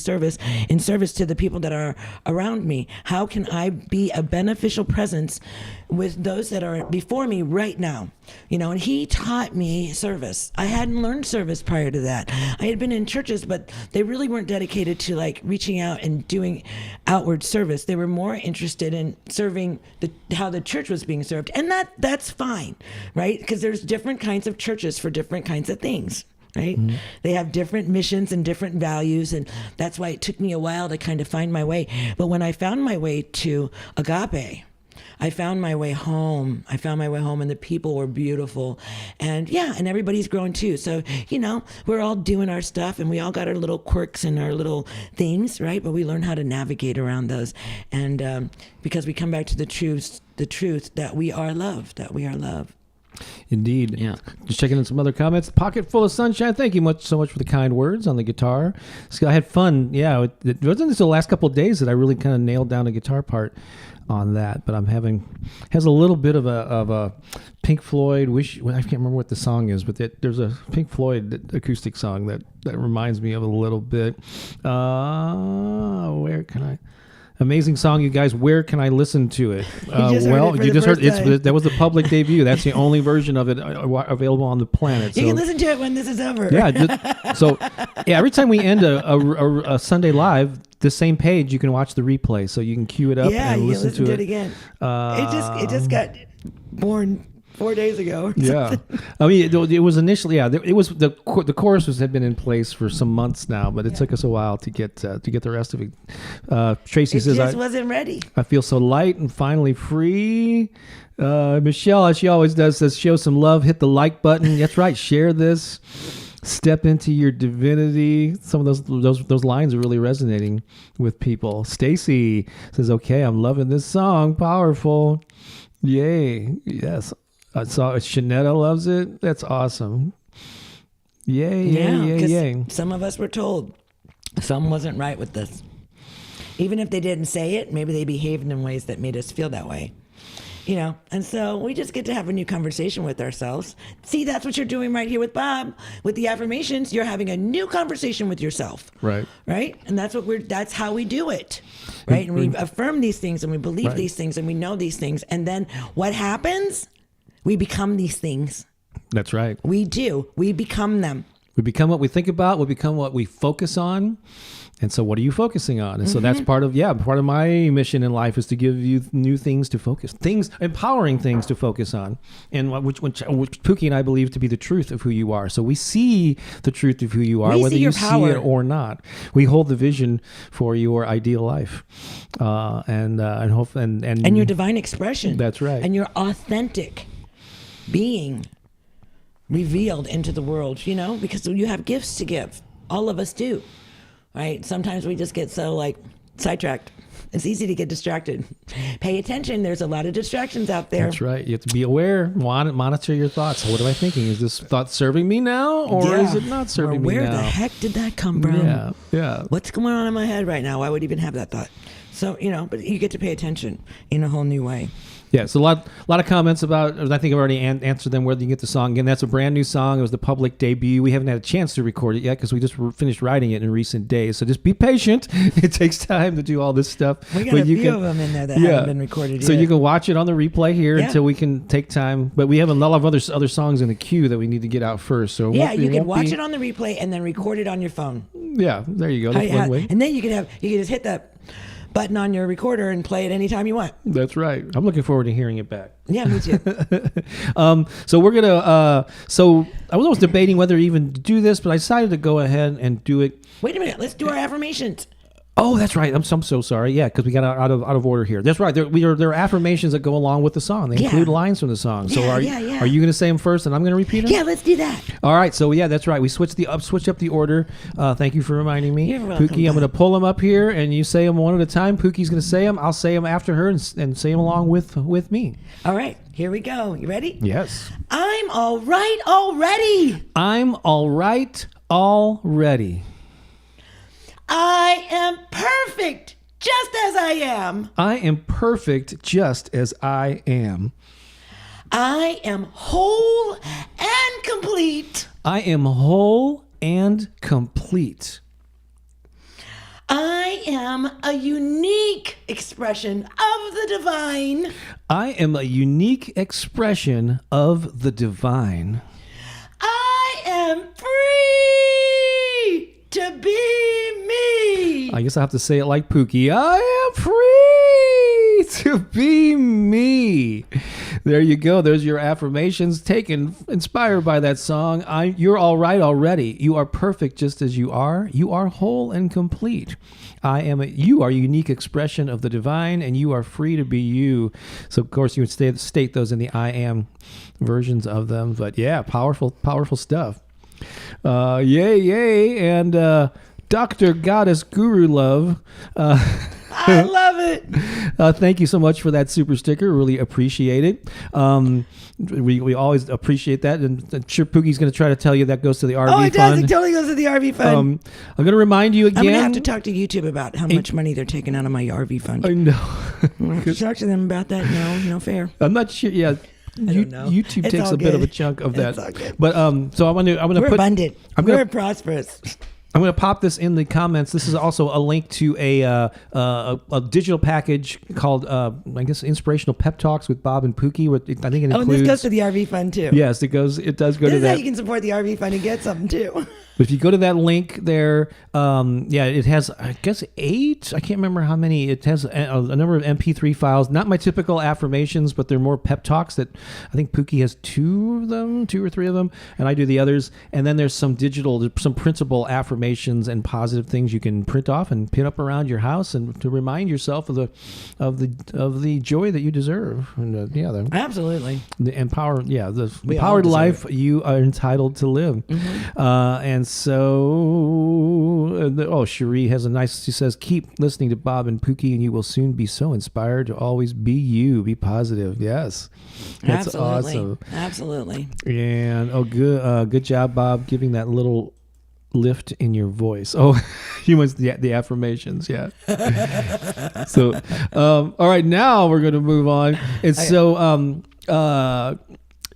S2: in service to the people that are around me? How can I be a beneficial presence with those that are before me right now? And he taught me service. I hadn't learned service prior to that. I had been in churches, but they really weren't dedicated to like reaching out and doing outward service. They were more interested in serving how the church was being served. And that's fine, right? Because there's different kinds of churches for different kinds of things. Right? Mm-hmm. They have different missions and different values, and that's why it took me a while to kind of find my way. But when I found my way to Agape, I found my way home. And the people were beautiful. And and everybody's grown too. So, we're all doing our stuff and we all got our little quirks and our little things, right? But we learn how to navigate around those. And because we come back to the truth that we are love,
S1: Indeed.
S2: Yeah.
S1: Just checking in some other comments. Pocket full of sunshine. Thank you so much for the kind words on the guitar. So I had fun. Yeah. It wasn't until the last couple of days that I really kind of nailed down the guitar part on that, but has a little bit of a Pink Floyd I can't remember what the song is, but there's a Pink Floyd acoustic song that reminds me of a little bit. Where can I? Amazing song, you guys. Where can I listen to it? You just heard it. That was the public debut. That's the only version of it available on the planet.
S2: You can listen to it when this is over.
S1: Yeah. Every time we end a Sunday live, the same page, you can watch the replay, so you can queue it up and listen to it
S2: again. It just got born 4 days ago.
S1: Yeah, I mean, it was initially. Yeah, it was the choruses had been in place for some months now, but it took us a while to get the rest of it. Tracy says,
S2: "I wasn't ready.
S1: I feel so light and finally free." Michelle, as she always does, says, "Show some love. Hit the like button." That's right. Share this. Step into your divinity. Some of those lines are really resonating with people. Stacy says, "Okay, I'm loving this song. Powerful. Yay. Yes. I saw Shanetta loves it. That's awesome. Yay.
S2: Some of us were told something wasn't right with this. Even if they didn't say it, maybe they behaved in ways that made us feel that way. And so we just get to have a new conversation with ourselves. See, that's what you're doing right here with Bob. With the affirmations, you're having a new conversation with yourself.
S1: Right.
S2: Right? And that's how we do it. Right? And we affirm these things and we believe these things and we know these things. And then what happens? We become these things.
S1: That's right.
S2: We do. We become them.
S1: We become what we think about. We become what we focus on. And so what are you focusing on? And so that's part of my mission in life is to give you new things to focus, empowering things to focus on, and which Pooki and I believe to be the truth of who you are. So we see the truth of who you are, whether you see it or not. We hold the vision for your ideal life, and hope and
S2: your divine expression.
S1: That's right.
S2: And your authentic being revealed into the world, because you have gifts to give. All of us do. Right? Sometimes we just get so sidetracked. It's easy to get distracted. Pay attention. There's a lot of distractions out there.
S1: That's right. You have to be aware. Monitor your thoughts. What am I thinking? Is this thought serving me now, or is it not serving me now?
S2: Where the heck did that come from?
S1: Yeah.
S2: What's going on in my head right now? Why would I even have that thought? So, but you get to pay attention in a whole new way.
S1: Yeah, so a lot of comments about, I think I've already answered them, whether you can get the song. Again, that's a brand new song. It was the public debut. We haven't had a chance to record it yet because we just finished writing it in recent days. So just be patient. It takes time to do all this stuff.
S2: We got a few of them in there that haven't been recorded yet.
S1: So you can watch it on the replay here until we can take time. But we have a lot of other songs in the queue that we need to get out first. So
S2: you can watch it on the replay and then record it on your phone.
S1: Yeah, there you go. That's one way.
S2: And then you can just hit that button on your recorder and play it anytime you want.
S1: That's right. I'm looking forward to hearing it back.
S2: Yeah, me too.
S1: So we're gonna. So I was debating whether even to do this, but I decided to go ahead and do it.
S2: Wait a minute. Let's do our affirmations.
S1: Oh, that's right. I'm so sorry. Yeah, because we got out of order here. That's right. There are affirmations that go along with the song. They include lines from the song. So are you going to say them first, and I'm going to repeat them?
S2: Yeah, let's do that.
S1: All right. So yeah, that's right. We switched up the order. Thank you for reminding me.
S2: You're welcome,
S1: Pooki, I'm going to pull them up here, and you say them one at a time. Pookie's going to say them. I'll say them after her, and say them along with me.
S2: All right. Here we go. You ready?
S1: Yes.
S2: I'm all right already.
S1: I'm all right already.
S2: I am perfect just as I am.
S1: I am perfect just as I am.
S2: I am whole and complete.
S1: I am whole and complete.
S2: I am a unique expression of the divine.
S1: I am a unique expression of the divine.
S2: I am free to be me.
S1: I guess I have to say it like Pooki. I am free to be me. There you go. There's your affirmations inspired by that song. You're all right already. You are perfect just as you are. You are whole and complete. You are a unique expression of the divine, and you are free to be you. So, of course, you would state those in the I am versions of them. But yeah, powerful stuff. Yay. And Dr. Goddess Guru Love.
S2: I love it.
S1: Thank you so much for that super sticker. Really appreciate it. We always appreciate that. And I'm sure Pookie's going to try to tell you that goes to the RV fund.
S2: Oh, it does. It totally goes to the RV fund.
S1: I'm going to remind you again.
S2: I'm going to have to talk to YouTube about how much money they're taking out of my RV fund.
S1: I know.
S2: I'm have to talk to them about that. No fair.
S1: I'm not sure. Yeah.
S2: I don't know.
S1: YouTube takes a bit of a chunk of that.
S2: It's all good.
S1: But so I'm going to
S2: We're
S1: put
S2: abundant. We're prosperous.
S1: I'm going to pop this in the comments. This is also a link to a digital package called, I guess, Inspirational Pep Talks with Bob and Pooki. I think it includes.
S2: Oh, and this goes to the RV fund too.
S1: Yes, it does go
S2: this
S1: to
S2: is
S1: that.
S2: how you can support the RV fund and get something too.
S1: But if you go to that link there, it has, I guess, 8. I can't remember how many. It has a number of MP3 files. Not my typical affirmations, but they're more pep talks that I think Pooki has 2 or 3 of them, and I do the others. And then there's some printable affirmations and positive things you can print off and pin up around your house, and to remind yourself of the joy that you deserve. And
S2: Absolutely.
S1: The empowered life you are entitled to live.
S2: Mm-hmm.
S1: And so, Cherie has she says, keep listening to Bob and Pooki, and you will soon be so inspired to always be you. Be positive. Yes. That's
S2: Absolutely.
S1: awesome.
S2: Absolutely.
S1: And, good job, Bob, giving that little lift in your voice. Oh, you went the affirmations. Yeah. So, all right, now we're going to move on. And so,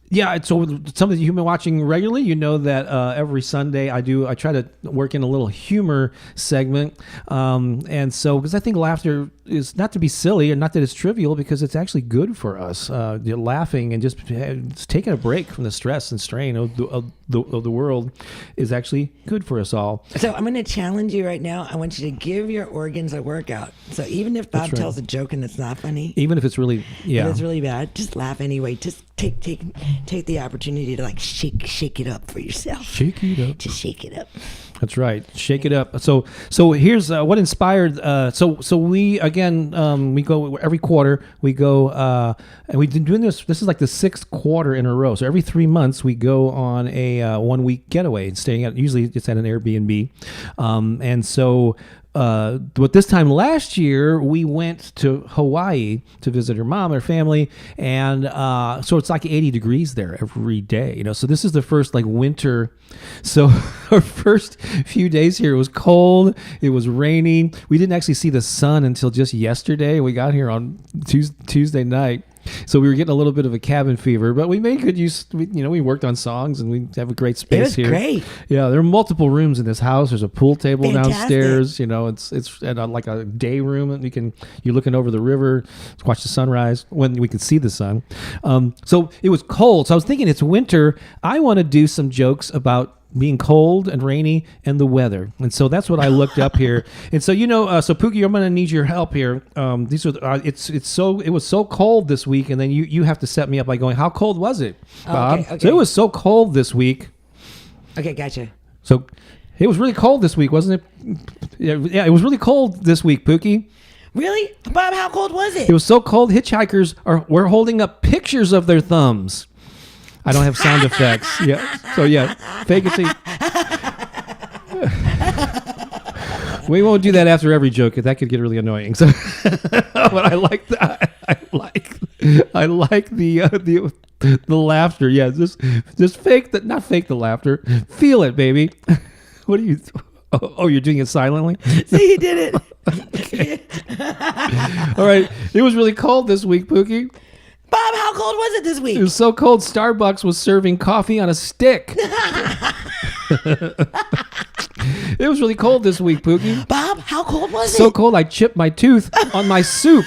S1: yeah, so something you've been watching regularly, you know that every Sunday I try to work in a little humor segment. And so, because I think laughter is not to be silly, and not that it's trivial, because it's actually good for us. Laughing and just taking a break from the stress and strain of the world is actually good for us all.
S2: So I'm going to challenge you right now. I want you to give your organs a workout. So even if Bob tells a joke and it's not funny,
S1: even if it's really,
S2: if it's really bad, just laugh anyway. Just take the opportunity to shake it up for yourself.
S1: Shake it up.
S2: Just shake it up.
S1: That's right. Shake it up. So here's what inspired. So we again we go every quarter. We go and we've been doing this. This is like the 6th quarter in a row. So every 3 months we go on a 1-week getaway, staying at usually it's at an Airbnb, and so. But this time last year, we went to Hawaii to visit her mom, her family, and so it's like 80 degrees there every day. So this is the first winter. So our first few days here, it was cold, it was raining. We didn't actually see the sun until just yesterday. We got here on Tuesday night. So we were getting a little bit of a cabin fever, but we made good use. We worked on songs, and we have a great space here.
S2: It was great.
S1: Yeah, there are multiple rooms in this house. There's a pool table
S2: Fantastic.
S1: downstairs. It's at like a day room, and you're looking over the river, watch the sunrise when we can see the sun. So it was cold. So I was thinking, it's winter. I want to do some jokes about being cold and rainy and the weather, and so that's what I looked up here. And so so Pooki, I'm going to need your help here. These are it was so cold this week, and then you have to set me up by going, how cold was it, Bob?
S2: Okay.
S1: So it was so cold this week.
S2: Okay, gotcha.
S1: So It was really cold this week, wasn't it? Yeah, it was really cold this week, Pookie.
S2: Really? Bob, how cold was it?
S1: It was so cold, hitchhikers were holding up pictures of their thumbs. I don't have sound effects. Yeah. So, yeah, fake it. We won't do that after every joke. That could get really annoying. So, but I like that. I like the laughter. Yeah, just fake that. Not fake the laughter. Feel it, baby. What are you? Oh, you're doing it silently.
S2: See, you did it.
S1: Okay. All right. It was really cold this week, Pookie.
S2: Bob, how cold was it this week?
S1: It was so cold. Starbucks was serving coffee on a stick. It was really cold this week, Pookie.
S2: Bob, how cold was it?
S1: So cold, I chipped my tooth on my soup.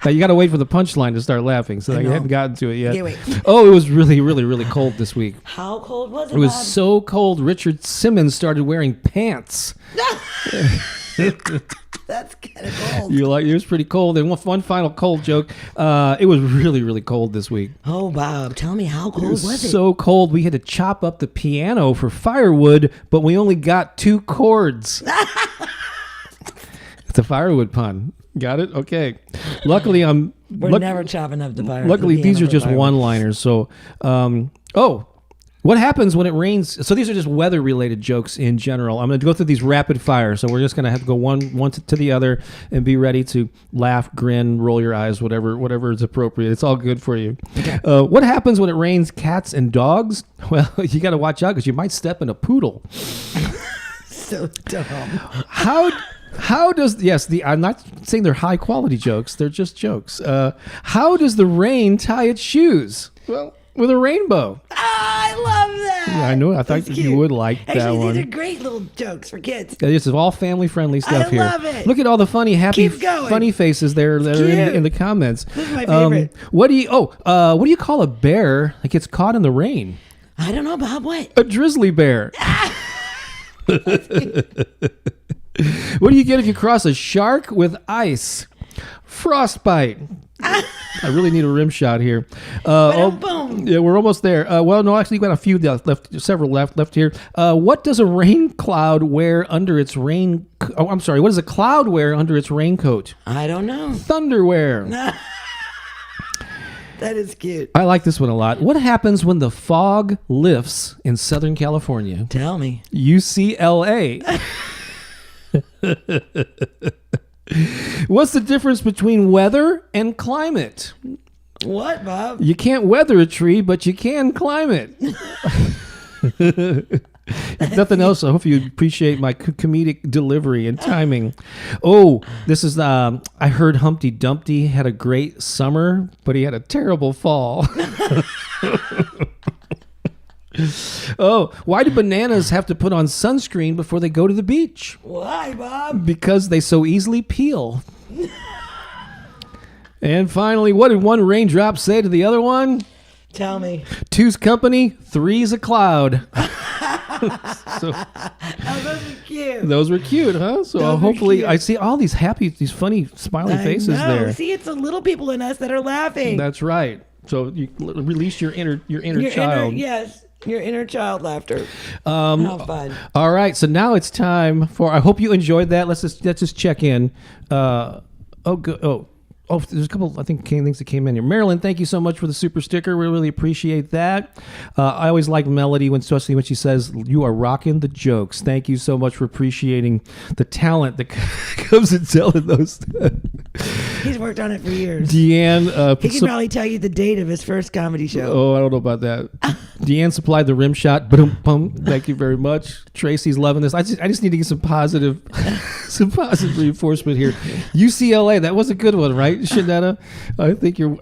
S1: Now, you got to wait for the punchline to start laughing, so I hadn't gotten to it yet.
S2: Okay, wait.
S1: Oh, it was really, really, really cold this week.
S2: How cold was it,
S1: It was
S2: Bob?
S1: so cold, Richard Simmons started wearing pants.
S2: That's kind of cold.
S1: It was pretty cold. And one final cold joke. It was really, really cold this week.
S2: Oh, Bob, tell me, how cold was it?
S1: So cold, we had to chop up the piano for firewood, but we only got 2 chords. It's a firewood pun. Got it? Okay. Luckily,
S2: We're never chopping up the fire.
S1: Luckily, these are just one-liners. So, what happens when it rains? So these are just weather-related jokes in general. I'm going to go through these rapid fire. So we're just going to have to go one to the other and be ready to laugh, grin, roll your eyes, whatever is appropriate. It's all good for you. Okay. What happens when it rains cats and dogs? Well, you got to watch out because you might step in a poodle.
S2: So dumb.
S1: How does I'm not saying they're high quality jokes, they're just jokes. How does the rain tie its shoes? Well, with a rainbow.
S2: I love that.
S1: Yeah, I know. I thought you would like
S2: Actually,
S1: that one.
S2: These are great little jokes for kids.
S1: This is all family friendly stuff here.
S2: I love it.
S1: Look at all the funny, happy, funny faces there that are in the comments.
S2: This is my favorite.
S1: What do you call a bear that gets caught in the rain?
S2: I don't know, Bob. What?
S1: A drizzly bear. What do you get if you cross a shark with ice? Frostbite. I really need a rim shot here.
S2: Boom.
S1: Yeah, we're almost there. Well, no, actually, we've got a few left, several left here. What does a rain cloud wear under its rain? Oh, I'm sorry. What does a cloud wear under its raincoat?
S2: I don't know.
S1: Thunderwear.
S2: That is cute.
S1: I like this one a lot. What happens when the fog lifts in Southern California?
S2: Tell me.
S1: UCLA. What's the difference between weather and climate?
S2: What, Bob?
S1: You can't weather a tree, but you can climb it. If nothing else, I hope you appreciate my comedic delivery and timing. Oh, this is, I heard Humpty Dumpty had a great summer, but he had a terrible fall. Oh, why do bananas have to put on sunscreen before they go to the beach?
S2: Why, Bob?
S1: Because they so easily peel. And finally, what did one raindrop say to the other one?
S2: Tell me.
S1: Two's company, three's a cloud. So,
S2: those are cute.
S1: Those were cute, huh? So hopefully, I see all these happy, these funny, smiley faces there.
S2: See, it's the little people in us that are laughing.
S1: That's right. So you release your inner child.
S2: Yes, your inner child laughter. How fun!
S1: All right, so now it's time for. I hope you enjoyed that. Let's just check in. There's a couple, I think, things that came in here. Marilyn, thank you so much for the super sticker. We really appreciate that. I always like Melody, especially when she says, you are rocking the jokes. Thank you so much for appreciating the talent that comes in telling those.
S2: He's worked on it for years.
S1: Deanne.
S2: He can probably tell you the date of his first comedy show.
S1: Oh, I don't know about that. Deanne supplied the rim shot. Boom. Thank you very much. Tracy's loving this. I just need to get some positive reinforcement here. UCLA, that was a good one, right? Shanetta, I think you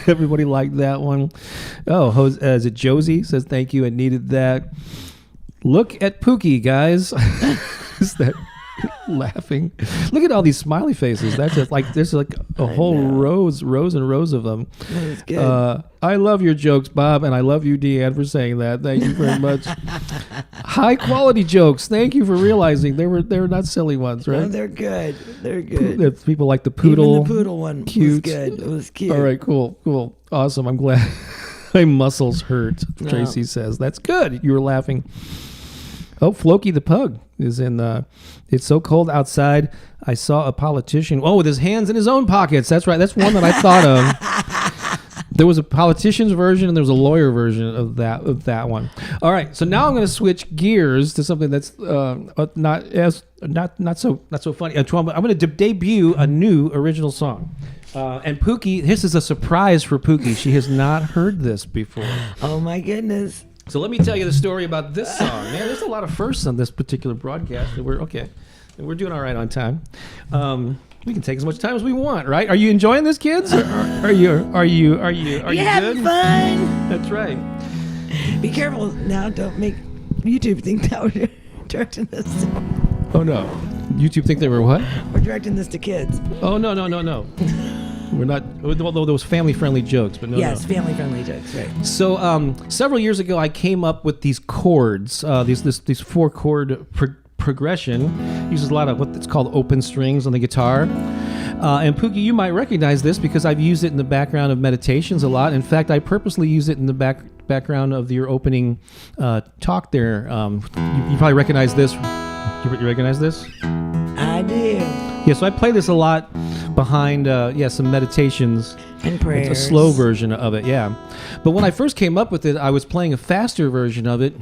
S1: everybody liked that one. Oh, is it Josie says thank you and needed that. Look at Pooki, guys. Is that laughing? Look at all these smiley faces. That's just like there's like a whole rows and rows of them.
S2: That's good.
S1: I love your jokes, Bob, and I love you, Deanne, for saying that. Thank you very much. High quality jokes. Thank you for realizing they were not silly ones, right?
S2: Oh, they're good. They're good.
S1: People like the poodle.
S2: Even the poodle one
S1: cute.
S2: was good. It was cute.
S1: All right, cool, awesome. I'm glad. My muscles hurt. Tracy says that's good. You were laughing. Oh, Floki the pug is in the. It's so cold outside. I saw a politician. Oh, with his hands in his own pockets. That's right. That's one that I thought of. There was a politician's version and there was a lawyer version of that one. All right, so now I'm going to switch gears to something that's not so funny. I'm going to debut a new original song. And Pooki, this is a surprise for Pooki. She has not heard this before.
S2: Oh my goodness.
S1: So let me tell you the story about this song. Man, there's a lot of firsts on this particular broadcast. We're doing all right on time. We can take as much time as we want, right? Are you enjoying this, kids? Are you
S2: having
S1: good?
S2: Fun?
S1: That's right.
S2: Be careful now. Don't make YouTube think that we're directing this.
S1: Oh no, YouTube think they were what?
S2: We're directing this to kids.
S1: Oh no. We're not. Although those family-friendly jokes, but no.
S2: Yes, family-friendly jokes, right?
S1: So several years ago, I came up with these chords. These 4-chord progression. Uses a lot of what's called open strings on the guitar. And Pooki, you might recognize this because I've used it in the background of meditations a lot. In fact, I purposely use it in the background of your opening talk there. You probably recognize this. You recognize this?
S2: I do.
S1: Yeah, so I play this a lot behind some meditations
S2: and prayers.
S1: It's a slow version of it, yeah. But when I first came up with it, I was playing a faster version of it,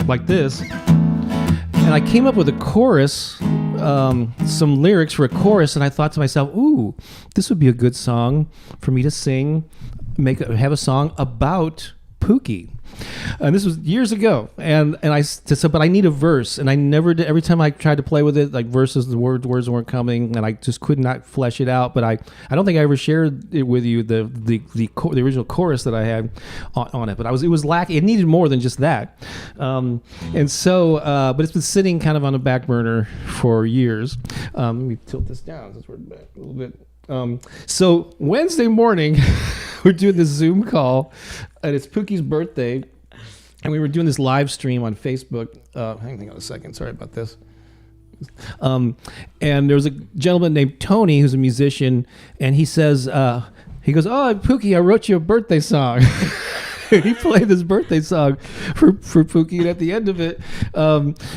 S1: like this. And I came up with a chorus, some lyrics for a chorus, and I thought to myself, ooh, this would be a good song for me to sing, have a song about Pooki. And this was years ago, and I said, but I need a verse, and I never did. Every time I tried to play with it, like verses, the words weren't coming, and I just could not flesh it out. But I don't think I ever shared it with you, the original chorus that I had on it. But it was lacking. It needed more than just that, and so but it's been sitting kind of on a back burner for years. Let me tilt this down since we're back a little bit. So Wednesday morning, we're doing this Zoom call, and it's Pooki's birthday, and we were doing this live stream on Facebook. Hang on a second. Sorry about this. And there was a gentleman named Tony who's a musician, and he says, he goes, "Oh, Pooki, I wrote you a birthday song." He played this birthday song for Pooki, and at the end of it,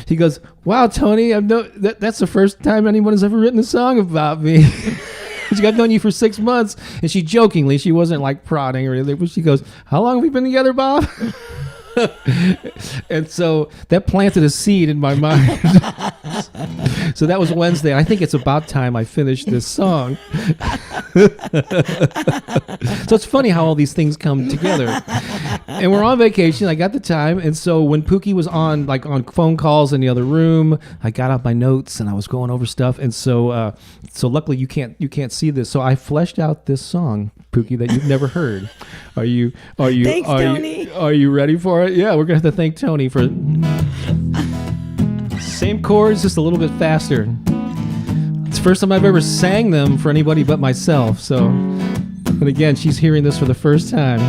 S1: he goes, "Wow, Tony, that's the first time anyone has ever written a song about me." I've known you for 6 months, and she jokingly, she wasn't like prodding or anything, but she goes, "How long have we been together, Bob?" And so that planted a seed in my mind. So that was Wednesday. I think it's about time I finished this song. So it's funny how all these things come together. And we're on vacation. I got the time. And so when Pooki was on phone calls in the other room, I got out my notes and I was going over stuff. And so luckily you can't see this. So I fleshed out this song, Pooki, that you've never heard. Thanks,
S2: Tony.
S1: Are you ready for it? Yeah, we're gonna have to thank Tony for same chords, just a little bit faster. It's the first time I've ever sang them for anybody but myself. So, and again, she's hearing this for the first time.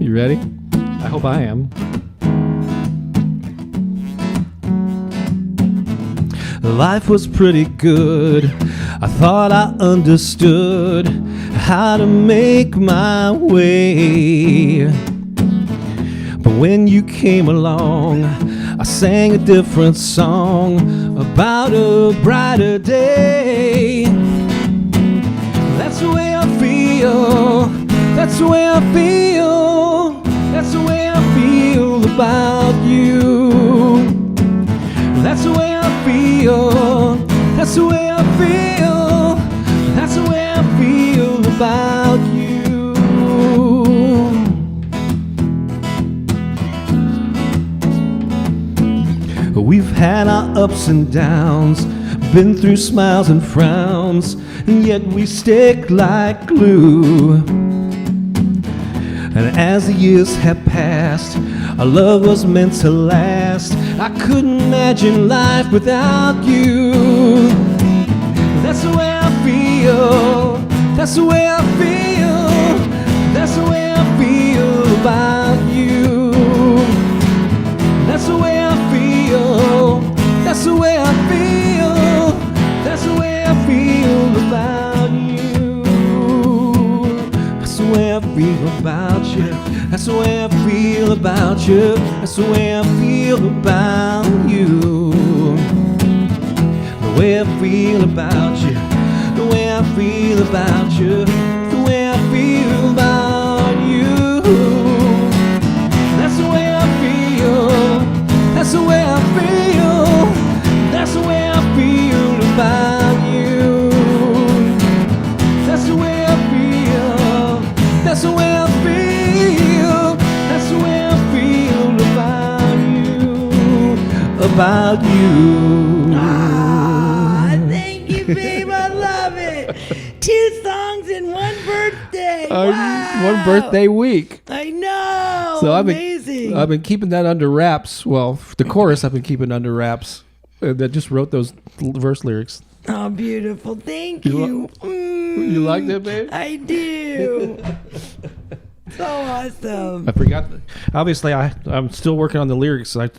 S1: You ready? I hope I am. Life was pretty good. I thought I understood how to make my way. But when you came along, I sang a different song about a brighter day. That's the way I feel. That's the way I feel. That's the way I feel about you. That's the way I feel. That's the way I feel. That's the way I feel about you. We've had our ups and downs, been through smiles and frowns, and yet we stick like glue. And as the years have passed, our love was meant to last. I couldn't imagine life without you. That's the way I feel. That's the way I feel. That's the way I feel about you. That's the way I feel. That's the way I feel. That's the way I feel about you. That's the way I feel about you. That's the way I feel about about you. That's the way I feel about you. The way I feel about you. The way I feel about you. The way I feel about you. That's the way I feel. That's the way I feel. That's the way I feel about you. That's the way I feel. That's the way I feel. That's the way I feel about you. About you.
S2: Ah, thank you, babe. I love it. 2 songs in one birthday. Wow.
S1: One birthday week.
S2: I know.
S1: So
S2: amazing.
S1: I've been keeping that under wraps. Well, the chorus I've been keeping under wraps. That just wrote those verse lyrics.
S2: Oh, beautiful. Thank you.
S1: You like that, babe?
S2: I do. So awesome.
S1: I forgot. Obviously, I'm still working on the lyrics. So I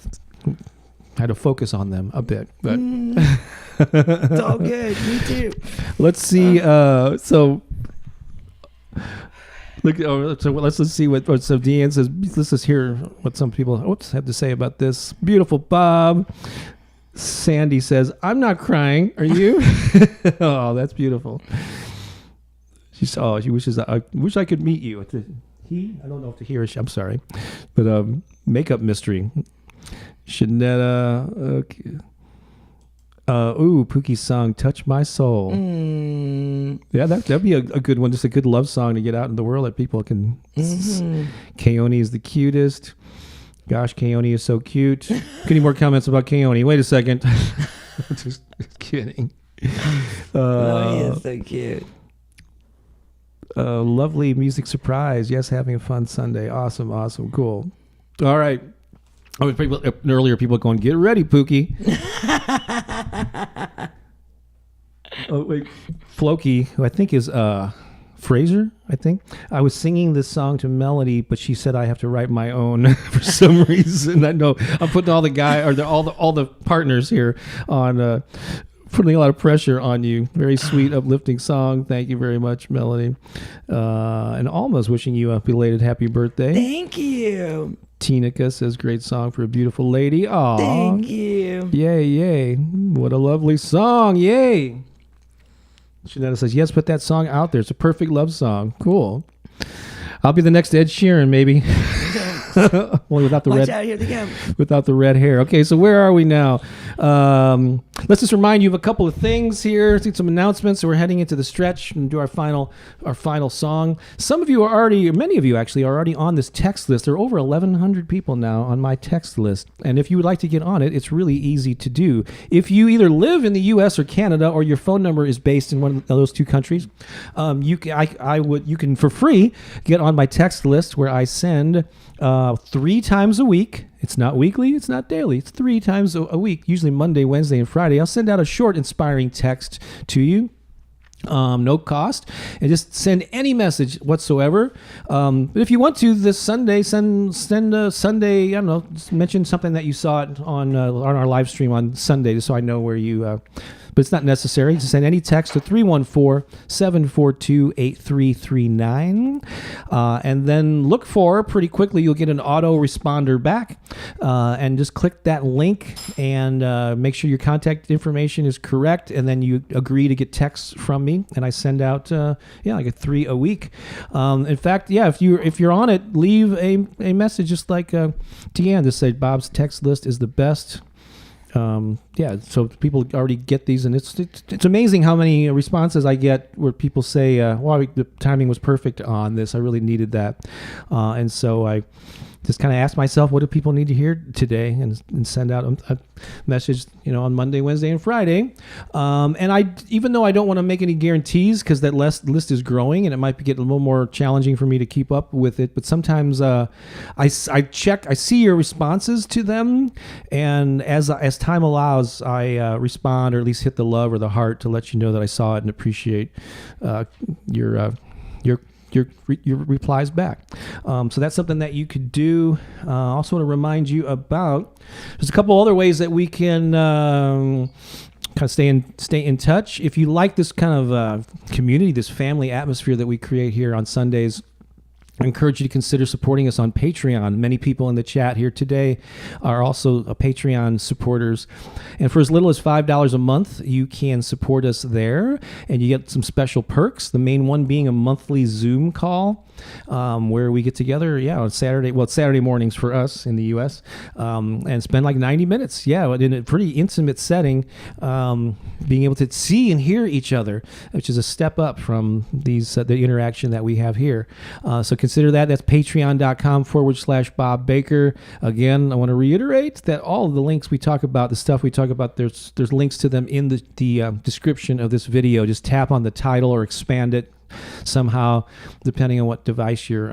S1: had to focus on them a bit. But
S2: it's all good. Me too.
S1: let's see. So look. So let's see what so Deanne says. Let's just hear what some people have to say about this. Beautiful, Bob. Sandy says, "I'm not crying. Are you?" Oh, that's beautiful. She wishes I wish I could meet you. I don't know if to he or she. I'm sorry, but makeup mystery. Shanetta. Okay. Pooki's song "Touch My Soul." Yeah, that'd be a good one. Just a good love song to get out in the world that people can. Keone is the cutest. Gosh, Keone is so cute. Any more comments about Keone? Wait a second. just kidding.
S2: He is so cute.
S1: Lovely music surprise. Yes, having a fun Sunday. Awesome, cool. All right. Earlier, people going, get ready, Pooki. Oh, wait. Floki, who I think is Fraser, I think. I was singing this song to Melody, but she said I have to write my own for some reason. I know I'm putting all the partners here on putting a lot of pressure on you. Very sweet, uplifting song. Thank you very much, Melody. And Alma's wishing you a belated happy birthday.
S2: Thank you.
S1: Tinica says, great song for a beautiful lady. Aw.
S2: Thank you.
S1: Yay. What a lovely song. Yay. Shanetta says, yes, put that song out there. It's a perfect love song. Cool. I'll be the next Ed Sheeran, maybe. Only without the
S2: Watch out, here they come.
S1: Without the red hair. Okay, so where are we now? Let's just remind you of a couple of things here. Some announcements. So we're heading into the stretch and do our final song. Some of you are already, or many of you actually, are already on this text list. There are over 1,100 people now on my text list. And if you would like to get on it, it's really easy to do. If you either live in the U.S. or Canada, or your phone number is based in one of those two countries, you can for free get on my text list, where I send 3 times a week. It's not weekly, it's not daily. It's 3 times a week, usually Monday, Wednesday, and Friday. I'll send out a short, inspiring text to you. No cost, and just send any message whatsoever. But if you want to this Sunday, send a Sunday. I don't know. Just mention something that you saw on our live stream on Sunday, just so I know where you. But it's not necessary. Just send any text to 314-742-8339. And then look for, pretty quickly, you'll get an auto responder back. And just click that link and make sure your contact information is correct. And then you agree to get texts from me. And I send out, like 3 a week. In fact, if you're on it, leave a message just like Deanne to say Bob's text list is the best. So people already get these, and it's amazing how many responses I get where people say, the timing was perfect on this. I really needed that. And so I just kind of ask myself, what do people need to hear today, and send out a message, on Monday, Wednesday, and Friday. And even though I don't want to make any guarantees, because that list is growing and it might get a little more challenging for me to keep up with it, but sometimes I see your responses to them, and as time allows, I respond, or at least hit the love or the heart to let you know that I saw it and appreciate your replies back. So that's something that you could do. Also want to remind you about, there's a couple other ways that we can kind of stay in touch. If you like this kind of community, this family atmosphere that we create here on Sundays, I encourage you to consider supporting us on Patreon. Many people in the chat here today are also Patreon supporters. And for as little as $5 a month, you can support us there. And you get some special perks. The main one being a monthly Zoom call where we get together, on Saturday. Well, it's Saturday mornings for us in the U.S. And spend like 90 minutes, in a pretty intimate setting, being able to see and hear each other, which is a step up from the interaction that we have here. So consider that. That's patreon.com/Bob Baker. Again, I want to reiterate that all of the links we talk about, the stuff we talk about, there's links to them in the description of this video. Just tap on the title or expand it somehow, depending on what device you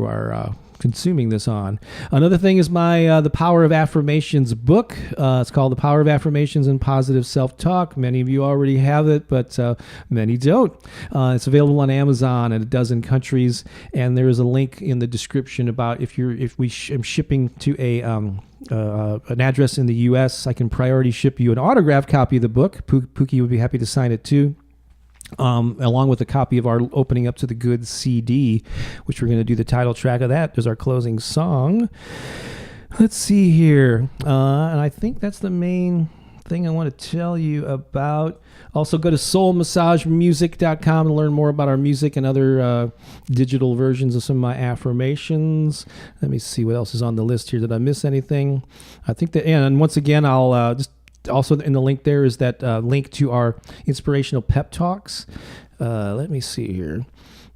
S1: are consuming this on. Another thing is my The Power of Affirmations book. It's called The Power of Affirmations and Positive Self-Talk. Many of you already have it, but many don't. It's available on Amazon in a dozen countries, and there is a link in the description about if we am shipping to an address in the U.S., I can priority ship you an autographed copy of the book. Pooki would be happy to sign it too. Along with a copy of our Opening Up to the Good CD, which we're going to do the title track of that as our closing song. Let's see here. And I think that's the main thing I want to tell you about. Also, go to soulmassagemusic.com to learn more about our music and other digital versions of some of my affirmations. Let me see what else is on the list here. Did I miss anything? I think that, and once again, I'll just also in the link there is that link to our inspirational pep talks. Let me see here.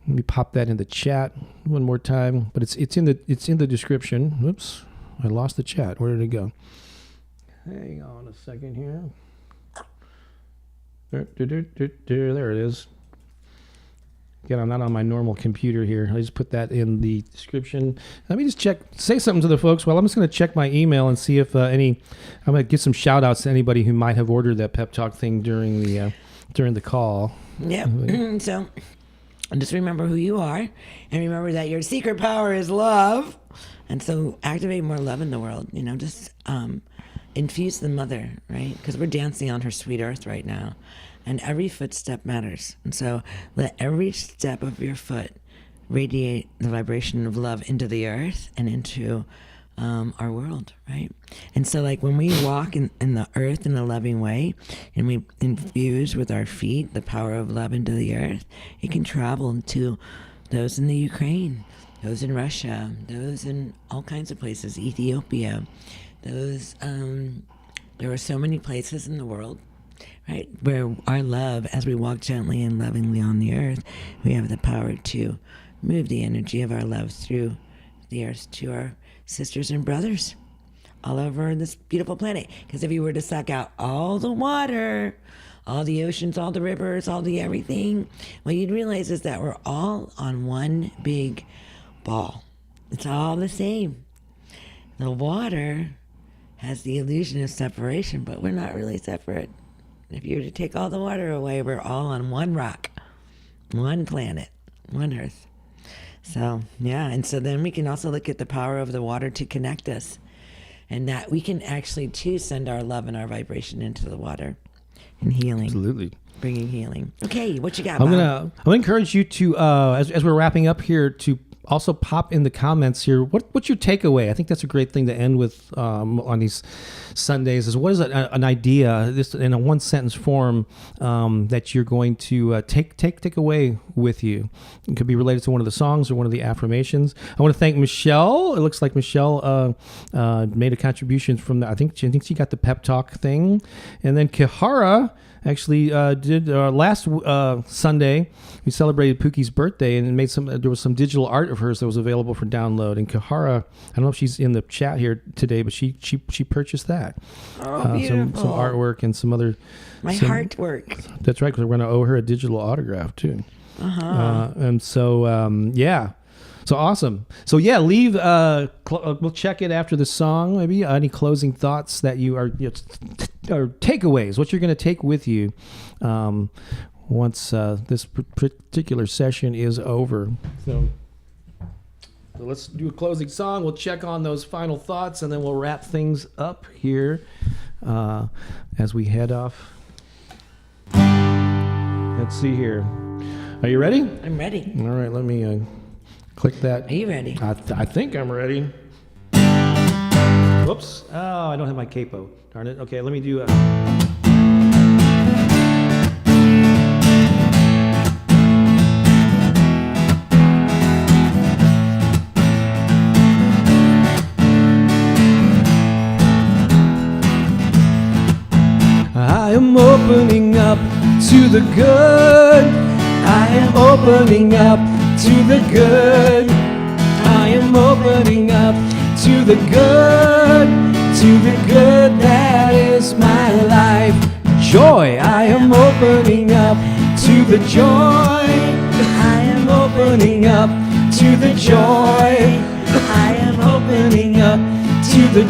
S1: Let me pop that in the chat one more time. But it's in the description. Whoops, I lost the chat. Where did it go? Hang on a second here. There it is. Again, I'm not on my normal computer here. I just put that in the description. Let me just say something to the folks. Well, I'm just going to check my email and see if I'm going to get some shout outs to anybody who might have ordered that pep talk thing during the call.
S2: Yep. So just remember who you are, and remember that your secret power is love. And so activate more love in the world. Just infuse the mother, right? Because we're dancing on her sweet earth right now. And every footstep matters. And so let every step of your foot radiate the vibration of love into the earth and into our world, right? And so like when we walk in the earth in a loving way and we infuse with our feet the power of love into the earth, it can travel to those in the Ukraine, those in Russia, those in all kinds of places, Ethiopia, those, there are so many places in the world, right, where our love, as we walk gently and lovingly on the earth, we have the power to move the energy of our love through the earth to our sisters and brothers all over this beautiful planet. Because if you were to suck out all the water, all the oceans, all the rivers, all the everything, what you'd realize is that we're all on one big ball. It's all the same. The water has the illusion of separation, but we're not really separate. If you were to take all the water away, we're all on one rock, one planet, one earth. So, yeah, and so then we can also look at the power of the water to connect us, and that we can actually, too, send our love and our vibration into the water and healing.
S1: Absolutely.
S2: Bringing healing. Okay, what you got,
S1: I'm
S2: Bob?
S1: gonna encourage you to, as we're wrapping up here, to also pop in the comments here. What's your takeaway? I think that's a great thing to end with on these Sundays. Is what is an idea, this in a one sentence form that you're going to take away with you? It could be related to one of the songs or one of the affirmations. I want to thank Michelle. It looks like Michelle made a contribution from I think she got the pep talk thing, and then Kihara actually did last Sunday. We celebrated Pooki's birthday and made there was some digital art of hers that was available for download. And Kihara, I don't know if she's in the chat here today, but she purchased that.
S2: Oh, beautiful.
S1: Some artwork and some other
S2: heart work.
S1: That's right, because we're going to owe her a digital autograph too. And so yeah. So awesome. So yeah, leave. We'll check it after the song. Maybe any closing thoughts that you are, or takeaways. What you're going to take with you once this particular session is over. So let's do a closing song. We'll check on those final thoughts, and then we'll wrap things up here as we head off. Let's see here. Are you ready?
S2: I'm ready.
S1: All right. Let me Click that.
S2: Are you ready?
S1: I think I'm ready. Whoops. Oh, I don't have my capo. Darn it. Okay, let me do I am opening up to the good. I am opening up to the good. I am opening up to the good, to the good that is my life. Joy, I am opening up to the joy. I am opening up to the joy. I am opening up to the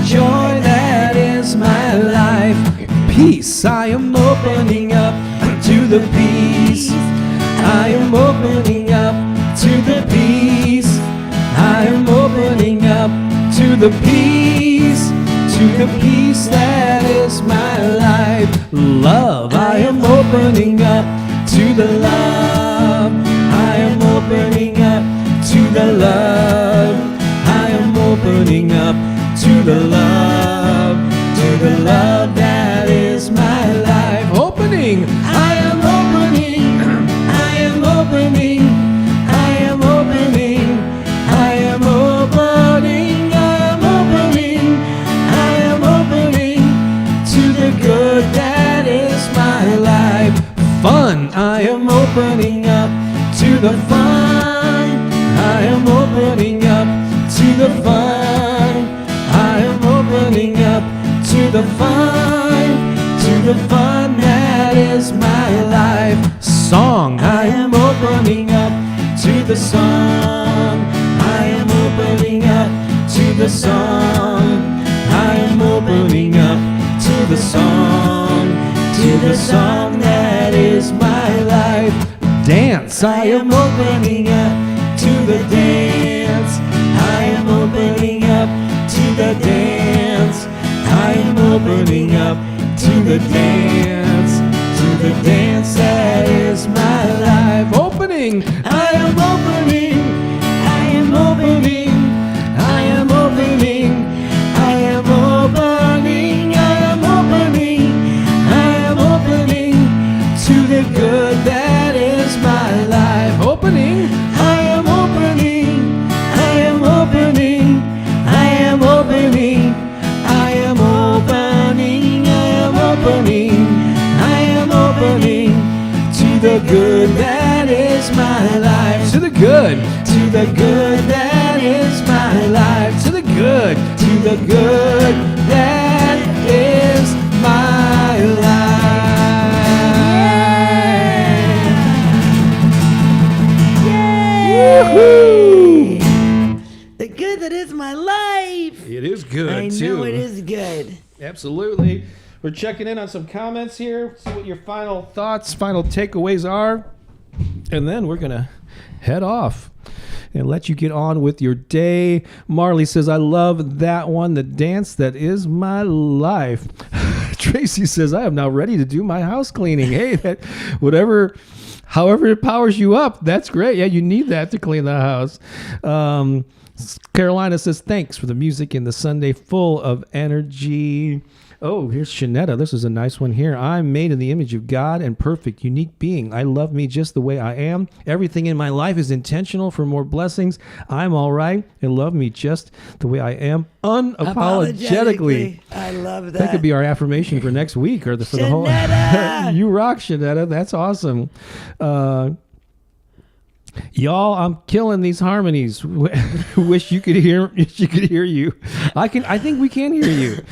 S1: joy that is my life. Peace, I am opening up to the peace. I am opening up to the peace. I am opening up to the peace that is my life. Love, I am opening up to the love. I am opening up to the love. I am opening up to the love that is my life. Opening, I am opening, I am opening, I am opening, I am opening, I am opening, I am opening to the good that is my life. Fun, I am opening up to the fun. I am opening up to the fun. I am opening up to the fun that is my life. Song, I am opening up to the song. I am opening up to the song. I am opening up to the song that is my life. Dance, I am opening up to the dance. I am opening up to the dance. I am opening up to the dance that is my life. Opening, I am opening, I am opening, I am opening, I am opening, I am opening, I am opening to the good that is my life. Opening, I am opening, I am opening, I am opening, I am opening, I am opening, I am opening to the good that is my life. To the good that is my life. To the good that is my life.
S2: Yay! The good that is my life.
S1: It is good,
S2: I
S1: too.
S2: know it is good.
S1: Absolutely. We're checking in on some comments here, see what your final thoughts, final takeaways are, and then we're going to head off and let you get on with your day. Marley says, I love that one, the dance that is my life. Tracy says, I am now ready to do my house cleaning. Hey, however it powers you up, that's great. Yeah, you need that to clean the house. Carolina says, thanks for the music in the Sunday full of energy. Oh, here's Shanetta. This is a nice one here. I'm made in the image of God and perfect, unique being. I love me just the way I am. Everything in my life is intentional for more blessings. I'm all right and love me just the way I am, unapologetically.
S2: I love that.
S1: That could be our affirmation for next week or for the whole. You rock, Shanetta. That's awesome. Y'all, I'm killing these harmonies. Wish you could hear. She could hear you. I think we can hear you.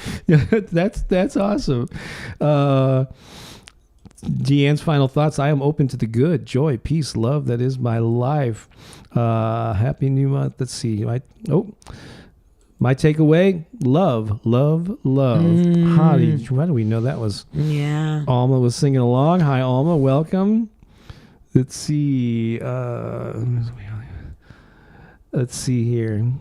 S1: That's awesome. Deanne's final thoughts. I am open to the good, joy, peace, love. That is my life. Happy new month. Let's see. My takeaway: love, love, love. How do we know that was?
S2: Yeah.
S1: Alma was singing along. Hi, Alma. Welcome. Let's see. Let's see here.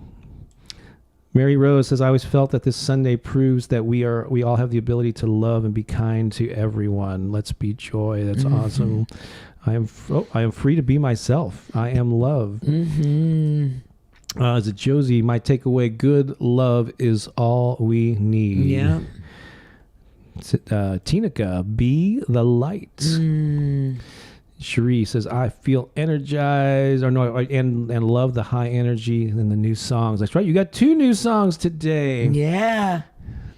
S1: Mary Rose says, I always felt that this Sunday proves that we all have the ability to love and be kind to everyone. Let's be joy. That's awesome. I am free to be myself. I am love. Is it Josie? My takeaway, good love is all we need.
S2: Yeah.
S1: Tinica, be the light. Cherie says, I feel energized and love the high energy in the new songs. That's right. You got 2 new songs today.
S2: Yeah.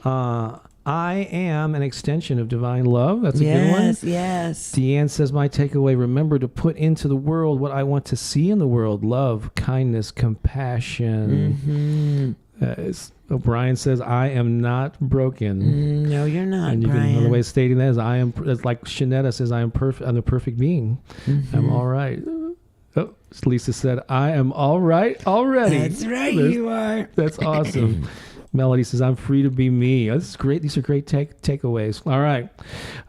S1: I am an extension of divine love. That's a good one.
S2: Yes.
S1: Deanne says, my takeaway, remember to put into the world what I want to see in the world. Love, kindness, compassion. O'Brien says, I am not broken.
S2: No, you're not,
S1: and you
S2: Brian.
S1: can, another way of stating that is, it's like Shanetta says, I am perfect. I'm the perfect being. I'm all right. Oh, Lisa said, I am all right already.
S2: That's right, you are.
S1: That's awesome. Melody says, I'm free to be me. Oh, this is great. These are great takeaways. All right.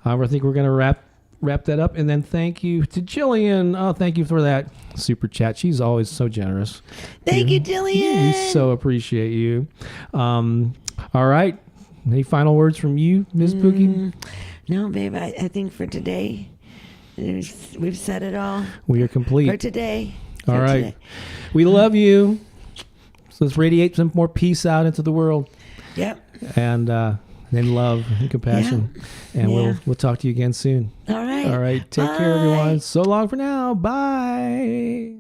S1: I think we're going to wrap that up. And then thank you to Jillian. Oh, thank you for that super chat. She's always so generous.
S2: Thank you, Jillian.
S1: We so appreciate you. All right. Any final words from you, Ms. Pooki?
S2: No, babe. I think for today, we've said it all.
S1: We are complete.
S2: For today.
S1: All right. We love you. So let's radiate some more peace out into the world.
S2: Yep.
S1: And then love and compassion. Yeah. And we'll talk to you again soon.
S2: All right.
S1: All right. Take care, everyone. So long for now. Bye.